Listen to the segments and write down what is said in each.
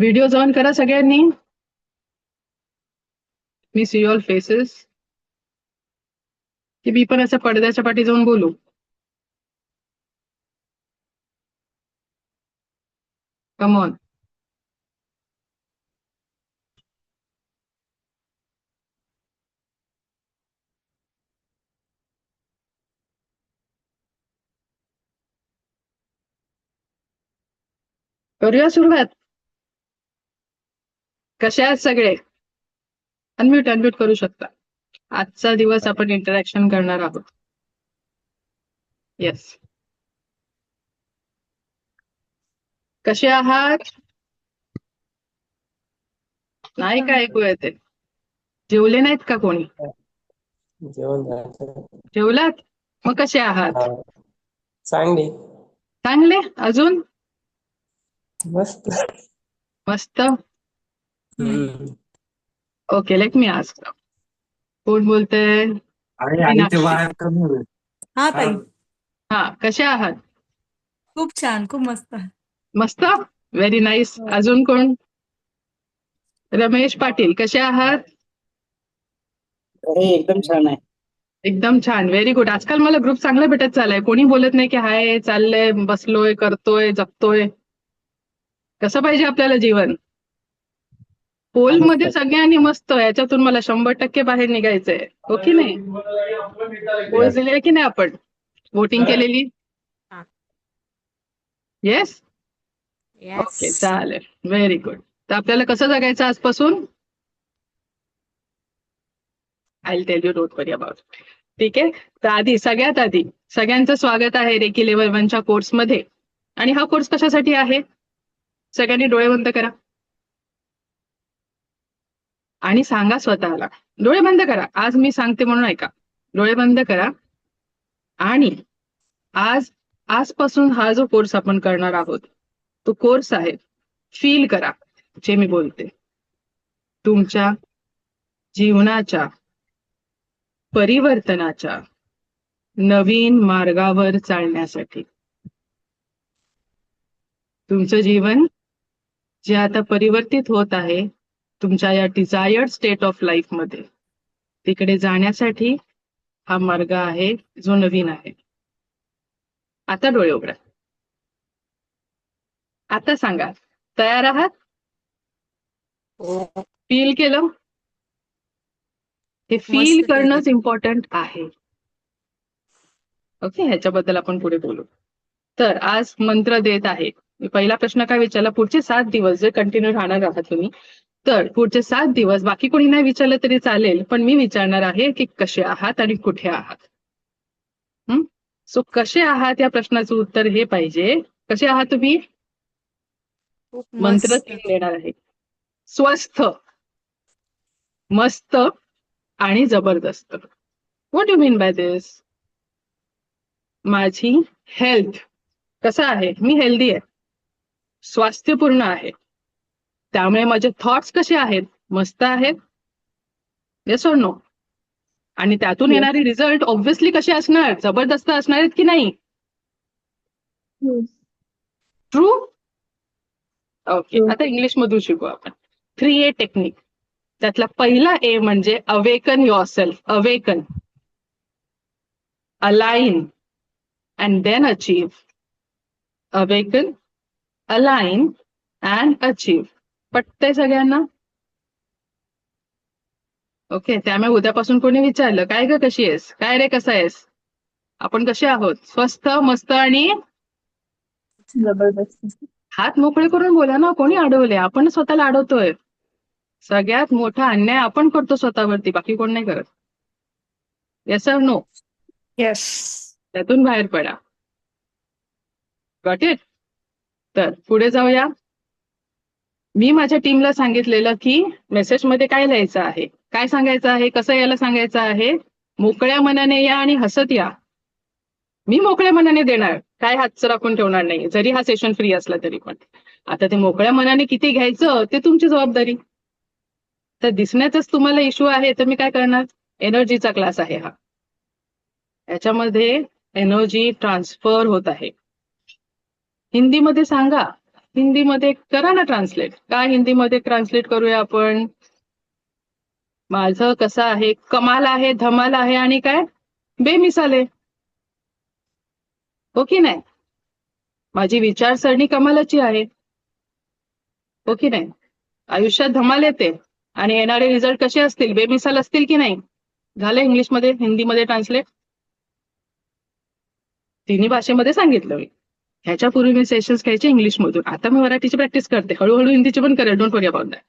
Video on करा सगळ्यांनी. मी see all faces. की मी पण असं पडद्याच्या पाठी जाऊन बोलू? Come on. करूया सुरुवात. कशा आहेत सगळे? अनम्यूट करू शकता. आजचा दिवस आपण इंटरॅक्शन करणार आहोत. येस. कसे आहात? नाही का ऐकू येते? जेवले नाहीत का कोणी? जेवण झालं. जेवलात? मग कसे आहात? चांगली. चांगले. अजून? मस्त. मस्त. हम्म. Okay, let me ask. कोण बोलतंय? अरे आई ते मीनाक्षी. बाहेर कमी होईल. हा ताई, हा, कसे आहात? खूप छान, खूप मस्त. मस्त. Very nice. हो. अजून कोण? रमेश पाटील, कसे आहात? अरे एकदम छान आहे. एकदम छान. Very good. आजकाल मला ग्रुप चांगला भेटत चाललाय. कोणी बोलत नाही की हाय, चाललंय, बसलोय, करतोय, जगतोय. कसं पाहिजे आपल्याला जीवन? पोलमध्ये सगळ्यांनी मस्त. याच्यातून मला 100% बाहेर निघायचंय. हो की नाही? पोल दिले की नाही आपण? वोटिंग केलेली? हा. येस. येस. ओके, चालेल. Very good. तर आपल्याला कसं जगायचं आजपासून? I tell you, don't worry about. ठीक आहे. तर सगळ्यात आधी सगळ्यांचं स्वागत आहे रेकी लेवल 1च्या कोर्समध्ये. आणि हा कोर्स कशासाठी आहे? सगळ्यांनी डोळे बंद करा आणि सांगा स्वतःला. डोळे बंद करा. आज मी सांगते म्हणून ऐका. डोळे बंद करा आणि आजपासून हा जो कोर्स आपण करणार आहोत तो कोर्स आहे, फील करा जे मी बोलते. तुमच्या जीवनाच्या परिवर्तनाच्या नवीन मार्गावर चालण्यासाठी. तुमचं जीवन जे आता परिवर्तित होत आहे तुमच्या या डिझायर्ड स्टेट ऑफ लाईफ मध्ये, तिकडे जाण्यासाठी हा मार्ग आहे जो नवीन आहे. आता डोळे उघडा. आता सांगा, तयार आहात? फील केलं? हे फील मस्त केलं. करणंच इम्पॉर्टंट आहे. ओके, ह्याच्याबद्दल आपण पुढे बोलू. तर आज मंत्र देत आहे. मी पहिला प्रश्न काय विचारला? पुढचे 7 दिवस जे कंटिन्यू राहणार आहात तुम्ही, तर पुढचे 7 दिवस बाकी कोणी नाही विचारलं तरी चालेल, पण मी विचारणार आहे की कसे आहात आणि कुठे आहात. सो कसे आहात या प्रश्नाचं उत्तर हे पाहिजे. कसे आहात तुम्ही? खूप मंत्र मस्त. 3 देणार आहे. स्वस्थ, मस्त आणि जबरदस्त. What you mean by this? माझी हेल्थ कसं आहे? मी हेल्दी आहे, स्वास्थ्यपूर्ण आहे. त्यामुळे माझे थॉट्स कसे आहेत? मस्त आहेत. Yes or no? आणि त्यातून येणारे रिझल्ट ऑब्व्हियसली कसे असणार? जबरदस्त असणार आहेत की नाही? ट्रू. ओके, आता इंग्लिश मधून शिकू आपण. 3A technique. त्यातला पहिला ए म्हणजे awaken yourself. Awaken, align and then achieve. Awaken, align and achieve. पटतंय सगळ्यांना? ओके, त्यामुळे उद्यापासून कोणी विचारलं काय ग कशी आहेस, काय रे कसा आहेस, आपण कसे आहोत? स्वस्थ, मस्त आणि जबरदस्त. हात मोकळे करून बोला ना. कोणी अडवले? आपण स्वतःला अडवतोय. सगळ्यात मोठा अन्याय आपण करतो स्वतःवरती, बाकी कोण नाही करत. Yes or no? येस. त्यातून बाहेर पडा. Got it? तर पुढे जाऊया. मी माझ्या टीमला सांगितलेलं की मेसेजमध्ये काय लिहायचं आहे, काय सांगायचं आहे, कसं यायला सांगायचं आहे. मोकळ्या मनाने या आणि हसत या. मी मोकळ्या मनाने देणार, काय हातचं राखून ठेवणार नाही, जरी हा सेशन फ्री असला तरी पण. आता ते मोकळ्या मनाने किती घ्यायचं ते तुमची जबाबदारी. तर दिसण्याचाच तुम्हाला इश्यू आहे तर मी काय करणार? एनर्जीचा क्लास आहे हा. याच्यामध्ये एनर्जी ट्रान्सफर होत आहे. हिंदीमध्ये सांगा हिंदीमध्ये करा ना ट्रान्सलेट. काय हिंदीमध्ये ट्रान्सलेट करूया आपण? माझं कसं आहे, कमाल आहे, धमाल आहे आणि काय बेमिसाल आहे. हो की नाही? माझी विचारसरणी कमालाची आहे. हो की नाही? आयुष्यात धमाल येते आणि येणारे रिझल्ट कसे असतील, बेमिसाल असतील की नाही? झालं इंग्लिशमध्ये हिंदीमध्ये ट्रान्सलेट? तिन्ही भाषेमध्ये सांगितलं मी. ह्याच्यापूर्वी मी सेशन्स घ्यायचे इंग्लिशमधून. आता मी मराठीची प्रॅक्टिस करते. हळूहळू हिंदीची पण करेल. Don't worry about that.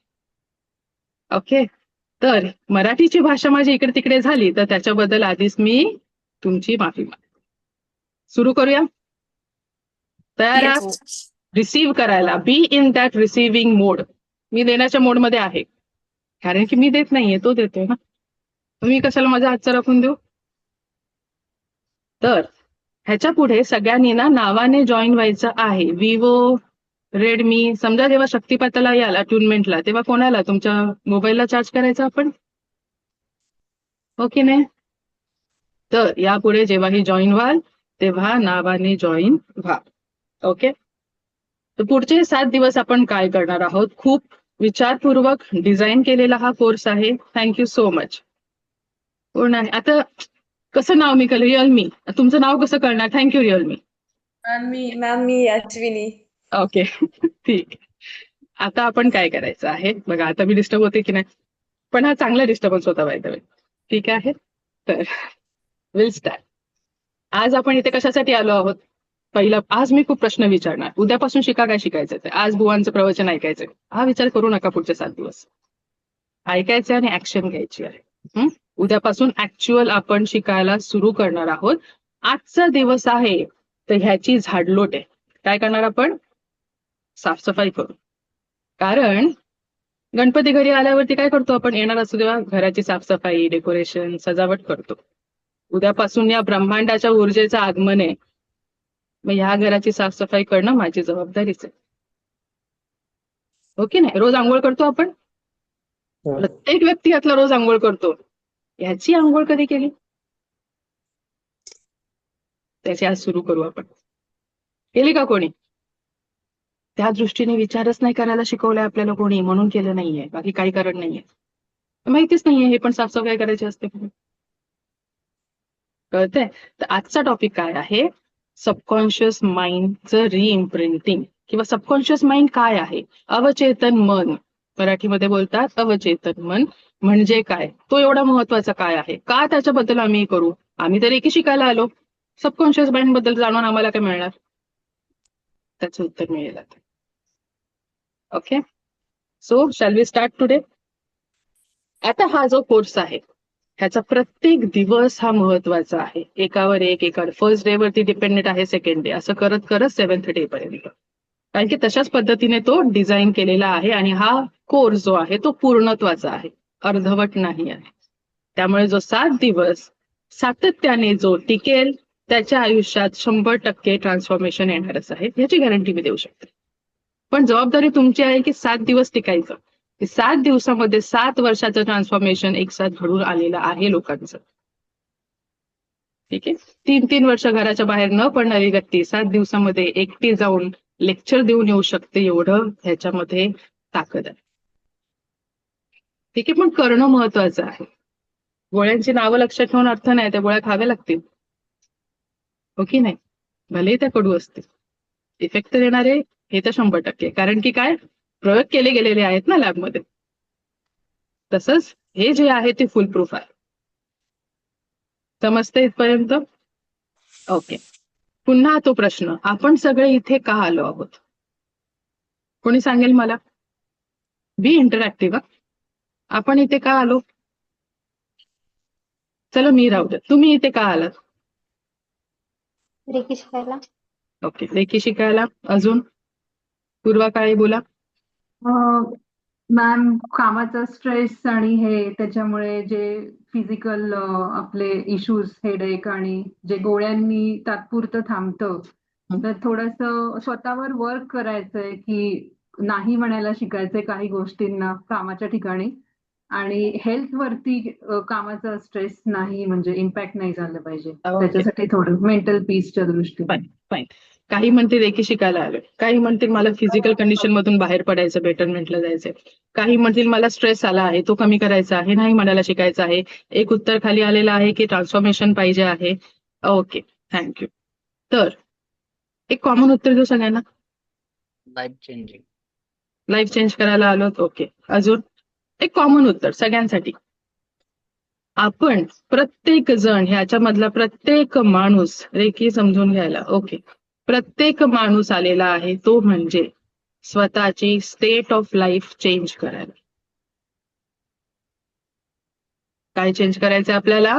Okay. तर मराठीची भाषा माझी इकडे तिकडे झाली तर त्याच्याबद्दल आधीच मी तुमची माफी मागते. सुरू करूया. तयार आहात? Yes. रिसीव्ह करायला. बी इन दॅट रिसिव्हिंग मोड. मी देण्याच्या मोडमध्ये आहे. कारण की मी देत नाहीये, तो देतोय ना. तुम्ही कशाला माझा हातचा राखून देऊ? तर ह्याच्या पुढे सगळ्यांनी ना नावाने जॉईन व्हायचं आहे. विवो, रेडमी, समजा जेव्हा शक्तिपाताला याल अट्युनमेंटला तेव्हा कोणाला तुमच्या मोबाईलला चार्ज करायचा आपण? हो की नाही? तर यापुढे जेव्हाही जॉईन व्हाल तेव्हा नावाने जॉईन व्हा. ओके. तर पुढचे 7 दिवस आपण काय करणार आहोत? खूप विचारपूर्वक डिझाईन केलेला हा कोर्स आहे. Thank you so much. कोण आहे आता? कसं नाव मी कळलं? रिअलमी. तुमचं नाव कसं कळणार? Thank you Realme. मॅम मी अश्विनी. ओके. ठीक. आता आपण काय करायचं आहे बघा. आता मी डिस्टर्ब होते की नाही? पण हा चांगला डिस्टर्बन्स होता बाय द वे. ठीक आहे. तर विल स्टार्ट. आज आपण इथे कशासाठी आलो आहोत? पहिला, आज मी खूप प्रश्न विचारणार. उद्यापासून शिका काय शिकायचं ते. आज बुवांचं प्रवचन ऐकायचंय. हा विचार करू नका पुढचे 7 दिवस. ऐकायचे आणि ऍक्शन घ्यायची आहे. उद्यापासून ऍक्च्युअल आपण शिकायला सुरू करणार आहोत. आजचा दिवस आहे तर ह्याची झाडलोट आहे. काय करणार आपण? साफसफाई करू. कारण गणपती घरी आल्यावरती काय करतो आपण? येणार असू तेव्हा घराची साफसफाई, डेकोरेशन, सजावट करतो. उद्यापासून या ब्रह्मांडाच्या ऊर्जेचं आगमन आहे. मग ह्या घराची साफसफाई करणं माझी जबाबदारीच आहे. हो की नाही? रोज आंघोळ करतो आपण. हो. प्रत्येक व्यक्ती यातला रोज आंघोळ करतो. ह्याची आंघोळ कधी केली? त्याची आज सुरू करू आपण. केली का कोणी? त्या दृष्टीने विचारच नाही करायला शिकवलंय आपल्याला कोणी, म्हणून केलं नाहीये. बाकी काही कारण नाहीये. माहितीच नाहीये हे पण साफसफाई करायची असते. कळतंय? तर आजचा टॉपिक काय आहे? सबकॉन्शियस माइंडचं रिइम्प्रिंटिंग किंवा सबकॉन्शियस माइंड काय आहे? अवचेतन मन. मराठीमध्ये बोलतात अवचेतन मन म्हणजे काय? तो एवढा महत्वाचा काय आहे? का त्याच्याबद्दल आम्ही करू? आम्ही तर एकी शिकायला आलो. सबकॉन्शियस माइंड बद्दल जाणून आम्हाला काय मिळणार? त्याचं उत्तर मिळेल आता. Okay. So shall we start today? आता हा जो कोर्स आहे ह्याचा प्रत्येक दिवस हा महत्वाचा आहे. एकावर एकावर फर्स्ट डे वरती डिपेंडेंट आहे, सेकंड डे, असं करत करत 7th डे पर्यंत. कारण की तशाच पद्धतीने तो डिझाईन केलेला आहे आणि हा कोर्स जो आहे तो पूर्णत्वाचा आहे, अर्धवट नाही आहे. त्यामुळे जो 7 दिवस सातत्याने जो टिकेल त्याच्या आयुष्यात 100% ट्रान्सफॉर्मेशन येणारच आहे, याची गॅरंटी मी देऊ शकते. पण जबाबदारी तुमची आहे की 7 दिवस टिकायचं. 7 दिवसामध्ये 7 वर्षाचं ट्रान्सफॉर्मेशन एकसाथ घडून आलेलं आहे लोकांचं. ठीक आहे. 3-3 वर्ष घराच्या बाहेर न पडणारी व्यक्ती 7 दिवसामध्ये एकटी जाऊन लेक्चर देऊन येऊ शकते, एवढं ह्याच्यामध्ये ताकद आहे. ठीक आहे. पण करणं महत्वाचं आहे. गोळ्यांची नावं लक्षात ठेवून अर्थ नाही, त्या गोळ्या खाव्या लागतील. हो की नाही? भलेही त्या कडू असतील, इफेक्ट देणारे हे तर 100%. कारण की काय, प्रयोग केले गेलेले आहेत ना लॅबमध्ये. तसंच हे जे आहे ते फुल प्रूफ आहे. समजते इथपर्यंत? ओके. पुन्हा तो प्रश्न, आपण सगळे इथे का आलो आहोत? कोणी सांगेल मला? बी इंटरॅक्टिव्ह. आपण इथे का आलो? चला मी राहू दे. तुम्ही इथे का आलात? रेकी शिकायला. ओके. लेखी शिकायला. अजून पूर्वा काय बोला? मॅम, कामाचा स्ट्रेस आणि हे त्याच्यामुळे जे फिजिकल आपले इश्यूज, हेडेक आणि जे गोळ्यांनी तात्पुरतं थांबतं, तर थोडंसं स्वतःवर वर्क करायचंय की नाही म्हणायला शिकायचंय काही गोष्टींना कामाच्या ठिकाणी, आणि हेल्थ वरती कामाचा स्ट्रेस नाही म्हणजे इम्पॅक्ट नाही झालं पाहिजे. ओके. त्याच्यासाठी थोडं मेंटल पीसच्या दृष्टीने. Fine fine. काही म्हणतील रेकी शिकायला आलोय, काही म्हणतील मला फिजिकल कंडिशन मधून बाहेर पडायचं, बेटरमेंटला जायचंय, काही म्हणतील मला स्ट्रेस आला आहे, तो कमी करायचा आहे, नाही म्हणायला शिकायचं आहे. एक उत्तर खाली आलेलं आहे की ट्रान्सफॉर्मेशन पाहिजे आहे. Okay, thank you. तर एक कॉमन उत्तर देऊ सगळ्यांना. Life changing. लाईफ चेंज करायला आलोत. ओके, अजून एक कॉमन उत्तर सगळ्यांसाठी. आपण प्रत्येक जण, ह्याच्यामधला प्रत्येक माणूस रेकी समजून घ्यायला. ओके, प्रत्येक माणूस आलेला आहे तो म्हणजे स्वतःची स्टेट ऑफ लाईफ चेंज करायला. काय चेंज करायचं आपल्याला?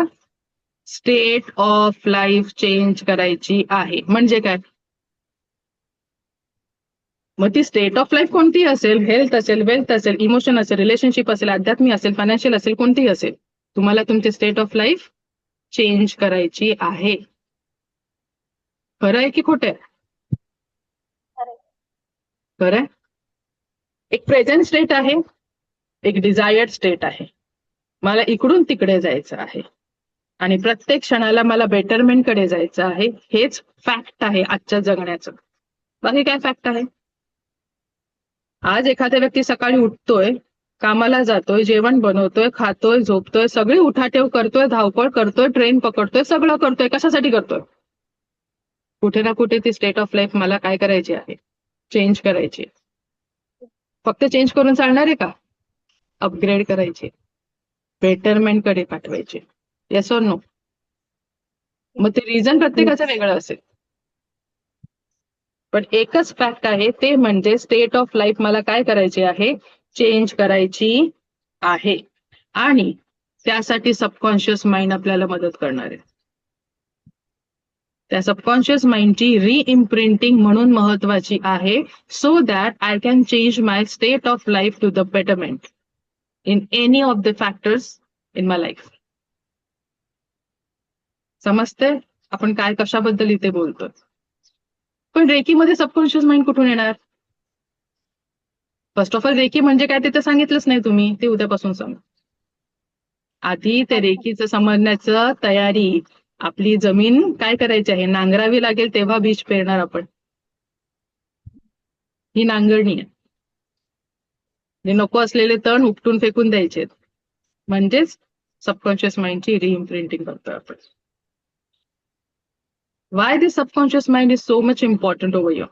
स्टेट ऑफ लाईफ चेंज करायची आहे. म्हणजे काय? मग ती स्टेट ऑफ लाईफ कोणती असेल? हेल्थ असेल, वेल्थ असेल, इमोशन असेल, रिलेशनशिप असेल, अध्यात्मी असेल, फायनान्शियल असेल, कोणतीही असेल, तुम्हाला तुमची स्टेट ऑफ लाईफ चेंज करायची आहे. खरं आहे की खोटं आहे? खरं आहे. एक प्रेझेंट स्टेट आहे, एक डिझायर्ड स्टेट आहे. मला इकडून तिकडे जायचं आहे आणि प्रत्येक क्षणाला मला बेटरमेंट कडे जायचं आहे. हेच फॅक्ट आहे आजच्या जगण्याचं. बाकी काय फॅक्ट आहे? आज एखादा व्यक्ती सकाळी उठतोय, कामाला जातोय, जेवण बनवतोय, खातोय, झोपतोय, सगळी उठाठेव करतोय, धावपळ करतोय, ट्रेन पकडतोय, सगळं करतोय. कशासाठी करतोय? कुठे ना कुठे ती स्टेट ऑफ लाईफ मला काय करायची आहे? चेंज करायची. फक्त चेंज करून चालणार आहे का? अपग्रेड करायची, बेटरमेंट कडे पाठवायचे. Yes or no? मग ते रिझन प्रत्येकाचं वेगळं असेल, पण एकच फॅक्ट आहे, ते म्हणजे स्टेट ऑफ लाईफ मला काय करायची आहे? चेंज करायची आहे. आणि त्यासाठी सबकॉन्शियस माइंड आपल्याला मदत करणार आहे. त्या सबकॉन्शियस माइंडची रिइम्प्रिंटिंग म्हणून महत्वाची आहे, so that I can change my state of life to the betterment in any of the factors in my life. समजते आपण काय कशाबद्दल इथे बोलतोय? पण रेकीमध्ये सबकॉन्शियस माइंड कुठून येणार? फर्स्ट ऑफ ऑल रेकी म्हणजे काय ते तर सांगितलंच नाही तुम्ही, ते उद्यापासून सांगा. आधी ते रेकीचं समजण्याचं तयारी. आपली जमीन काय करायची आहे? नांगरावी लागेल, तेव्हा बीज पेरणार आपण. ही नांगरणी आहे. जे नको असलेले तण उपटून फेकून द्यायचे, म्हणजेच सबकॉन्शियस माइंडची रिइम्प्रिंटिंग करतोय आपण. Why this subconscious mind is so much important over here?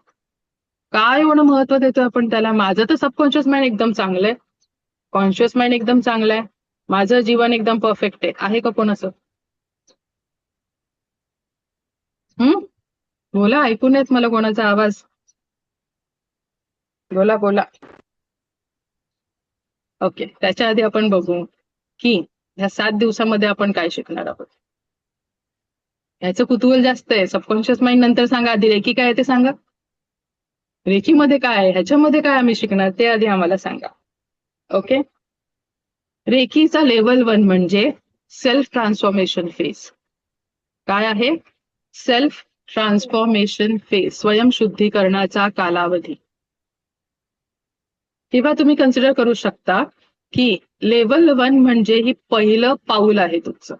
काय एवढं महत्व देतोय आपण त्याला? माझं तर सबकॉन्शियस माइंड एकदम चांगलं आहे, कॉन्शियस माइंड एकदम चांगलं आहे, माझं जीवन एकदम परफेक्ट आहे का कोणाचं? बोला, ऐकून येत मला कोणाचा आवाज? बोला बोला. ओके, त्याच्या आधी आपण बघू की ह्या 7 दिवसामध्ये आपण काय शिकणार आहोत. ह्याचं कुतूहल जास्त आहे. सबकॉन्शियस माइंड नंतर सांगा, आधी रेकी काय आहे ते सांगा. रेकीमध्ये काय आहे, ह्याच्यामध्ये काय आम्ही शिकणार ते आधी आम्हाला सांगा. ओके, रेकीचा लेवल 1 म्हणजे सेल्फ ट्रान्सफॉर्मेशन फेज. काय आहे? सेल्फ ट्रान्सफॉर्मेशन फेज, स्वयंशुद्धीकरणाचा कालावधी. किंवा तुम्ही कन्सिडर करू शकता की लेवल 1 म्हणजे ही पहिलं पाऊल आहे तुमचं.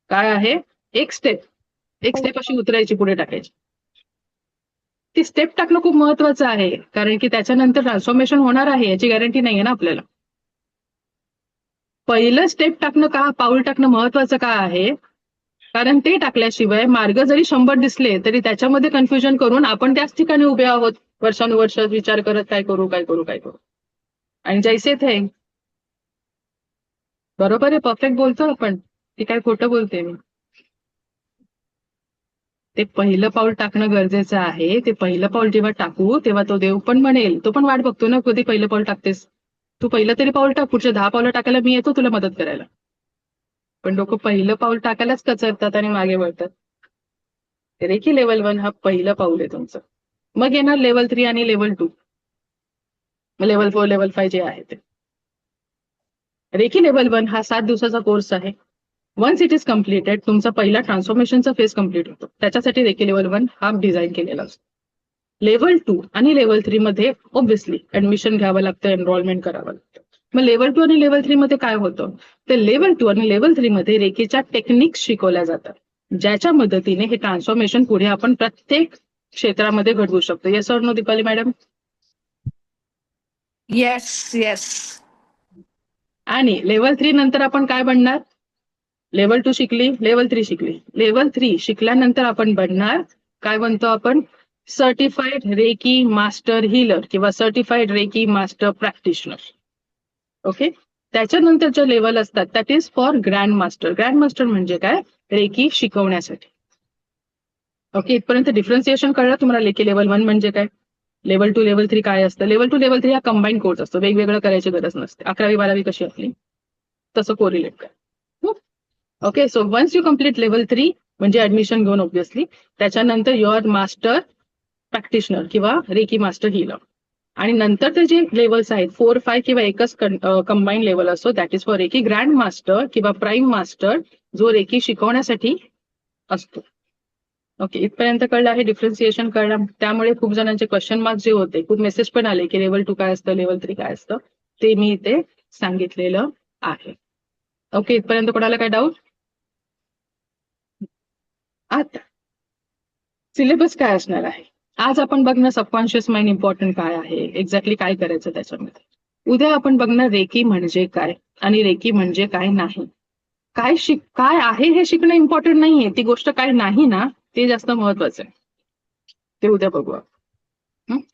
काय आहे? एक स्टेप अशी उतरायची, पुढे टाकायची. ती स्टेप टाकणं खूप महत्वाचं आहे, कारण की त्याच्यानंतर ट्रान्सफॉर्मेशन होणार आहे याची गॅरंटी नाहीये ना आपल्याला. पहिलं स्टेप टाकणं का, पाऊल टाकणं महत्वाचं का आहे? कारण ते टाकल्याशिवाय मार्ग जरी 100 दिसले तरी त्याच्यामध्ये कन्फ्युजन करून आपण त्याच ठिकाणी उभे आहोत, वर्षानुवर्ष विचार करत काय करू काय करू काय करू. आणि जैसे थे. बरोबर आहे, परफेक्ट बोलतो आपण, ती काय खोटं बोलते मी? ते पहिलं पाऊल टाकणं गरजेचं आहे. ते पहिलं पाऊल जेव्हा टाकू तेव्हा तो देव पण म्हणेल, तो पण वाट बघतो ना, कधी पहिलं पाऊल टाकतेस तू, पहिलं तरी पाऊल टाक, पुढचे 10 पावलं टाकायला मी येतो तुला मदत करायला. पण लोक पहिलं पाऊल टाकायलाच कचरतात आणि मागे वळतात. रेकी लेवल 1 हा पहिलं पाऊल आहे तुमचं. मग येणार लेवल 3 आणि लेवल 2, लेवल 4, लेवल 5 जे आहे ते. रेकी लेवल 1 हा 7 दिवसाचा कोर्स आहे. वन्स इट इज कम्प्लिटेड, तुमचा पहिला ट्रान्सफॉर्मेशनचा फेज कम्प्लीट होतो. त्याच्यासाठी रेकी लेवल 1 हा डिझाईन केलेला असतो. लेवल 2 आणि लेवल 3 मध्ये ऑब्व्हियसली ऍडमिशन घ्यावं लागतं, एनरोलमेंट करावं लागतं. मग लेवल 2 आणि लेवल 3 मध्ये काय होतं? तर लेवल 2 आणि लेवल 3 मध्ये रेकीच्या टेक्निक्स शिकवल्या जातात, ज्याच्या मदतीने हे ट्रान्सफॉर्मेशन पुढे आपण प्रत्येक क्षेत्रामध्ये घडवू शकतो. Yes or no Deepali madam? Yes yes. आणि लेवल 3 नंतर आपण काय बनणार? लेवल 2 शिकली, लेवल 3 शिकली. लेवल 3 शिकल्यानंतर आपण बनणार, काय बनतो आपण? सर्टिफाईड रेकी मास्टर हीलर किंवा certified reiki master practitioner. Okay. त्याच्यानंतरच्या लेवल असतात that is for grand master. Grand master म्हणजे काय? रेकी शिकवण्यासाठी. ओके, इथपर्यंत डिफरन्सिएशन कळलं तुम्हाला? लेकी लेवल 1 म्हणजे काय, लेवल 2 लेवल 3 काय असतं? लेवल 2 लेवल 3 हा कंबाईन कोर्स असतो, वेगवेगळं करायची गरज नसते. 11वी 12वी कशी आपली तसं कोरिलेट कर. Okay, so once you complete level 3 म्हणजे ऍडमिशन घेऊन ऑब्व्हियसली, त्याच्यानंतर युअर मास्टर प्रॅक्टिशनर किंवा रेकी मास्टर हीलर. आणि नंतर जे लेवल्स आहेत 4, 5 किंवा एकच कंबाईन लेवल असतो that is for reiki grand master किंवा प्राईम मास्टर, जो रेकी शिकवण्यासाठी असतो. ओके, इथपर्यंत कळलं आहे, डिफरन्सिएशन कळलं. त्यामुळे खूप जणांचे क्वेश्चन मार्क जे होते, खूप मेसेज पण आले की लेवल 2 काय असतं, लेवल 3 काय असतं, ते मी इथे सांगितलेलं आहे. ओके, इथपर्यंत कोणाला काय डाऊट? आता सिलेबस काय असणार आहे? आज आपण बघणार सबकॉन्शियस माइंड इम्पॉर्टंट काय आहे, एक्झॅक्टली काय करायचं त्याच्यामध्ये. उद्या आपण बघणार रेकी म्हणजे काय आणि रेकी म्हणजे काय नाही. काय आहे हे शिकणं इम्पॉर्टंट नाहीये, ती गोष्ट काय नाही ना ते जास्त महत्वाचं आहे. ते उद्या बघूया.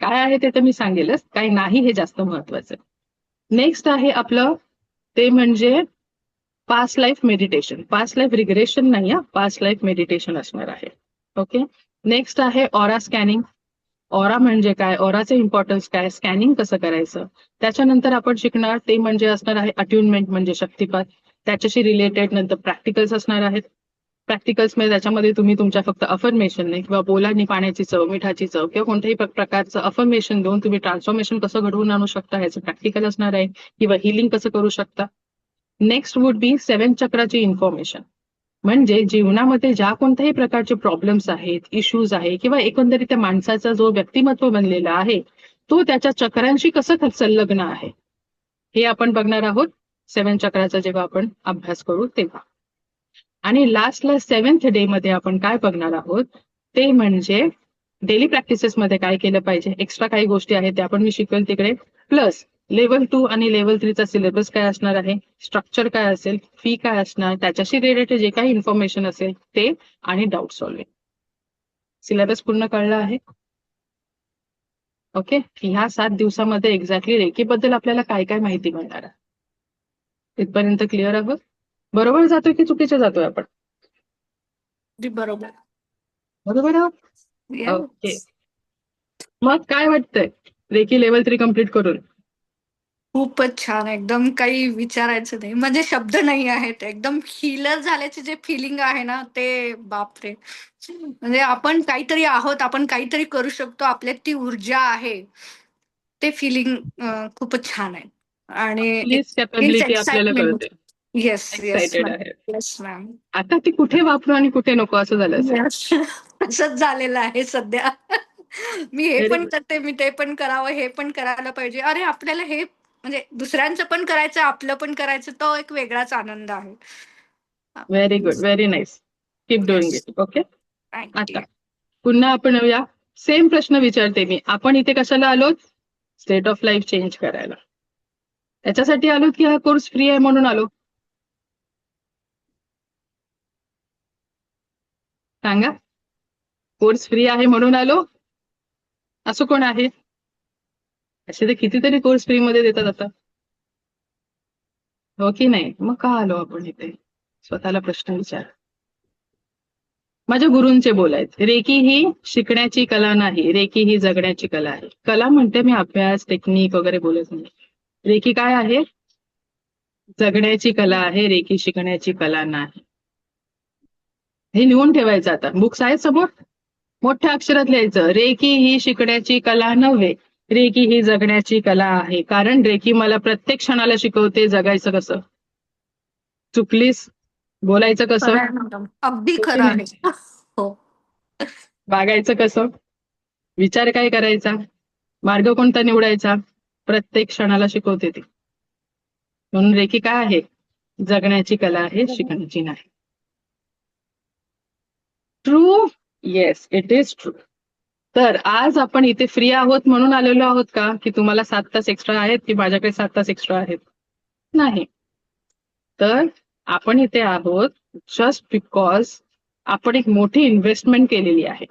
काय आहे ते तर मी सांगेलच, काय नाही हे जास्त महत्वाचं आहे. नेक्स्ट आहे आपलं ते म्हणजे past life meditation. Past life regression नाही, पास्ट लाईफ मेडिटेशन असणार आहे. ओके, नेक्स्ट आहे ऑरा स्कॅनिंग. ऑरा म्हणजे काय, ऑराचे इम्पॉर्टन्स काय, स्कॅनिंग कसं करायचं. त्याच्यानंतर आपण शिकणार ते म्हणजे असणार आहे अट्युनमेंट म्हणजे शक्तिपात. त्याच्याशी रिलेटेड नंतर प्रॅक्टिकल्स असणार आहेत. प्रॅक्टिकल्स मध्ये त्याच्यामध्ये तुम्ही तुमच्या फक्त अफर्मेशन नाही किंवा बोलांनी पाण्याची चव, मिठाची चव किंवा कोणत्याही प्रकारचं अफर्मेशन देऊन तुम्ही ट्रान्सफॉर्मेशन कसं घडवून आणू शकता याचं प्रॅक्टिकल असणार आहे, किंवा हिलिंग कसं करू शकता. नेक्स्ट वुड बी 7 चक्राची इन्फॉर्मेशन. म्हणजे जीवनामध्ये ज्या कोणत्याही प्रकारचे प्रॉब्लेम्स आहेत, इश्यूज आहे किंवा एकंदरीत त्या माणसाचा जो व्यक्तिमत्व बनलेला आहे तो त्याच्या चक्रांशी कसं संलग्न आहे हे आपण बघणार आहोत 7 चक्राचा जेव्हा आपण अभ्यास करू तेव्हा. आणि लास्टला 7th डे मध्ये आपण काय बघणार आहोत ते म्हणजे डेली प्रॅक्टिसेस मध्ये काय केलं पाहिजे, एक्स्ट्रा काही गोष्टी आहेत त्या पण मी शिकवेल तिकडे. प्लस लेवल 2 आणि लेवल 3 चा सिलेबस काय असणार आहे, स्ट्रक्चर काय असेल, फी काय असणार, त्याच्याशी रिलेटेड जे काही इन्फॉर्मेशन असेल ते, आणि डाऊट सॉल्विंग. सिलेबस पूर्ण कळला आहे? ओके, ह्या 7 दिवसामध्ये एक्झॅक्टली रेकी बद्दल आपल्याला काय काय माहिती मिळणार आहे. इथपर्यंत क्लिअर आहोत? बरोबर जातोय की चुकीचे जातोय आपण? बरोबर. बरोबर आहोत. Okay, Yes. मग काय वाटतंय रेकी लेवल 3 कम्प्लीट करून? खूपच छान, एकदम काही विचारायचं नाही, म्हणजे शब्द नाही आहेत. एकदम हिलर झाल्याचे जे फिलिंग आहे ना ते बापरे. म्हणजे आपण काहीतरी आहोत, आपण काहीतरी करू शकतो, आपल्यात ती ऊर्जा आहे, ते फिलिंग खूपच छान आहे. आणि आपलीच इट्स कॅपॅबिलिटी आपल्याला एक्साइटमेंट. कळते. Yes yes excited ma'am. आहे. Yes ma'am. आता ती कुठे वापरू आणि कुठे नको असं झालं असेल. येस. असंच झालेलं आहे सध्या. मी हे व्हेरी पण गुड, करते, मी ते पण करावं, हे पण करायला पाहिजे. अरे आपल्याला हे म्हणजे दुसऱ्यांचं पण करायचं, आपलं पण करायचं, तो एक वेगळाच आनंद आहे. Very good, very nice. Keep doing yes. It. Okay, आता थँक्यू. पुन्हा आपण येऊया. सेम प्रश्न विचारते मी, आपण इथे कशाला आलोत? स्टेट ऑफ लाईफ चेंज करायला. त्याच्यासाठी आलोत की हा कोर्स फ्री आहे म्हणून आलो? सांगा. कोर्स फ्री आहे म्हणून आलो असं कोण आहे? असे तर कितीतरी कोर्स फ्री मध्ये देतात आता, हो की नाही? मग का आलो आपण इथे? स्वतःला प्रश्न विचार. माझ्या गुरूंचे बोलायचे, रेकी ही शिकण्याची कला नाही, रेकी ही जगण्याची कला आहे. कला म्हणते मी अभ्यास टेक्निक वगैरे बोलत नाही. रेकी काय आहे? जगण्याची कला आहे, रेकी शिकण्याची कला नाही. हे लिहून ठेवायचं. आता बुक्स आहेत समोर, मोठ्या अक्षरात लिहायचं, रेकी ही शिकण्याची कला नव्हे, रेकी ही जगण्याची कला आहे. कारण रेकी मला प्रत्येक क्षणाला शिकवते जगायचं कसं. चुकलीस, बोलायचं कसं, खरं आहे मॅडम, अगदी हो की खरं नाही? आहे. हो. वागायचं कसं, विचार काय करायचा, मार्ग कोणता निवडायचा, प्रत्येक क्षणाला शिकवते ती. म्हणून रेकी काय आहे? जगण्याची कला आहे, शिकण्याची नाही. True? Yes, it is true. तर आज आपण इथे फ्री आहोत म्हणून आलेलो आहोत का की तुम्हाला 7 तास एक्स्ट्रा आहेत की माझ्याकडे 7 तास एक्स्ट्रा आहेत? नाही. तर आपण इथे आहोत जस्ट बिकॉज आपण एक मोठी इन्व्हेस्टमेंट केलेली आहे.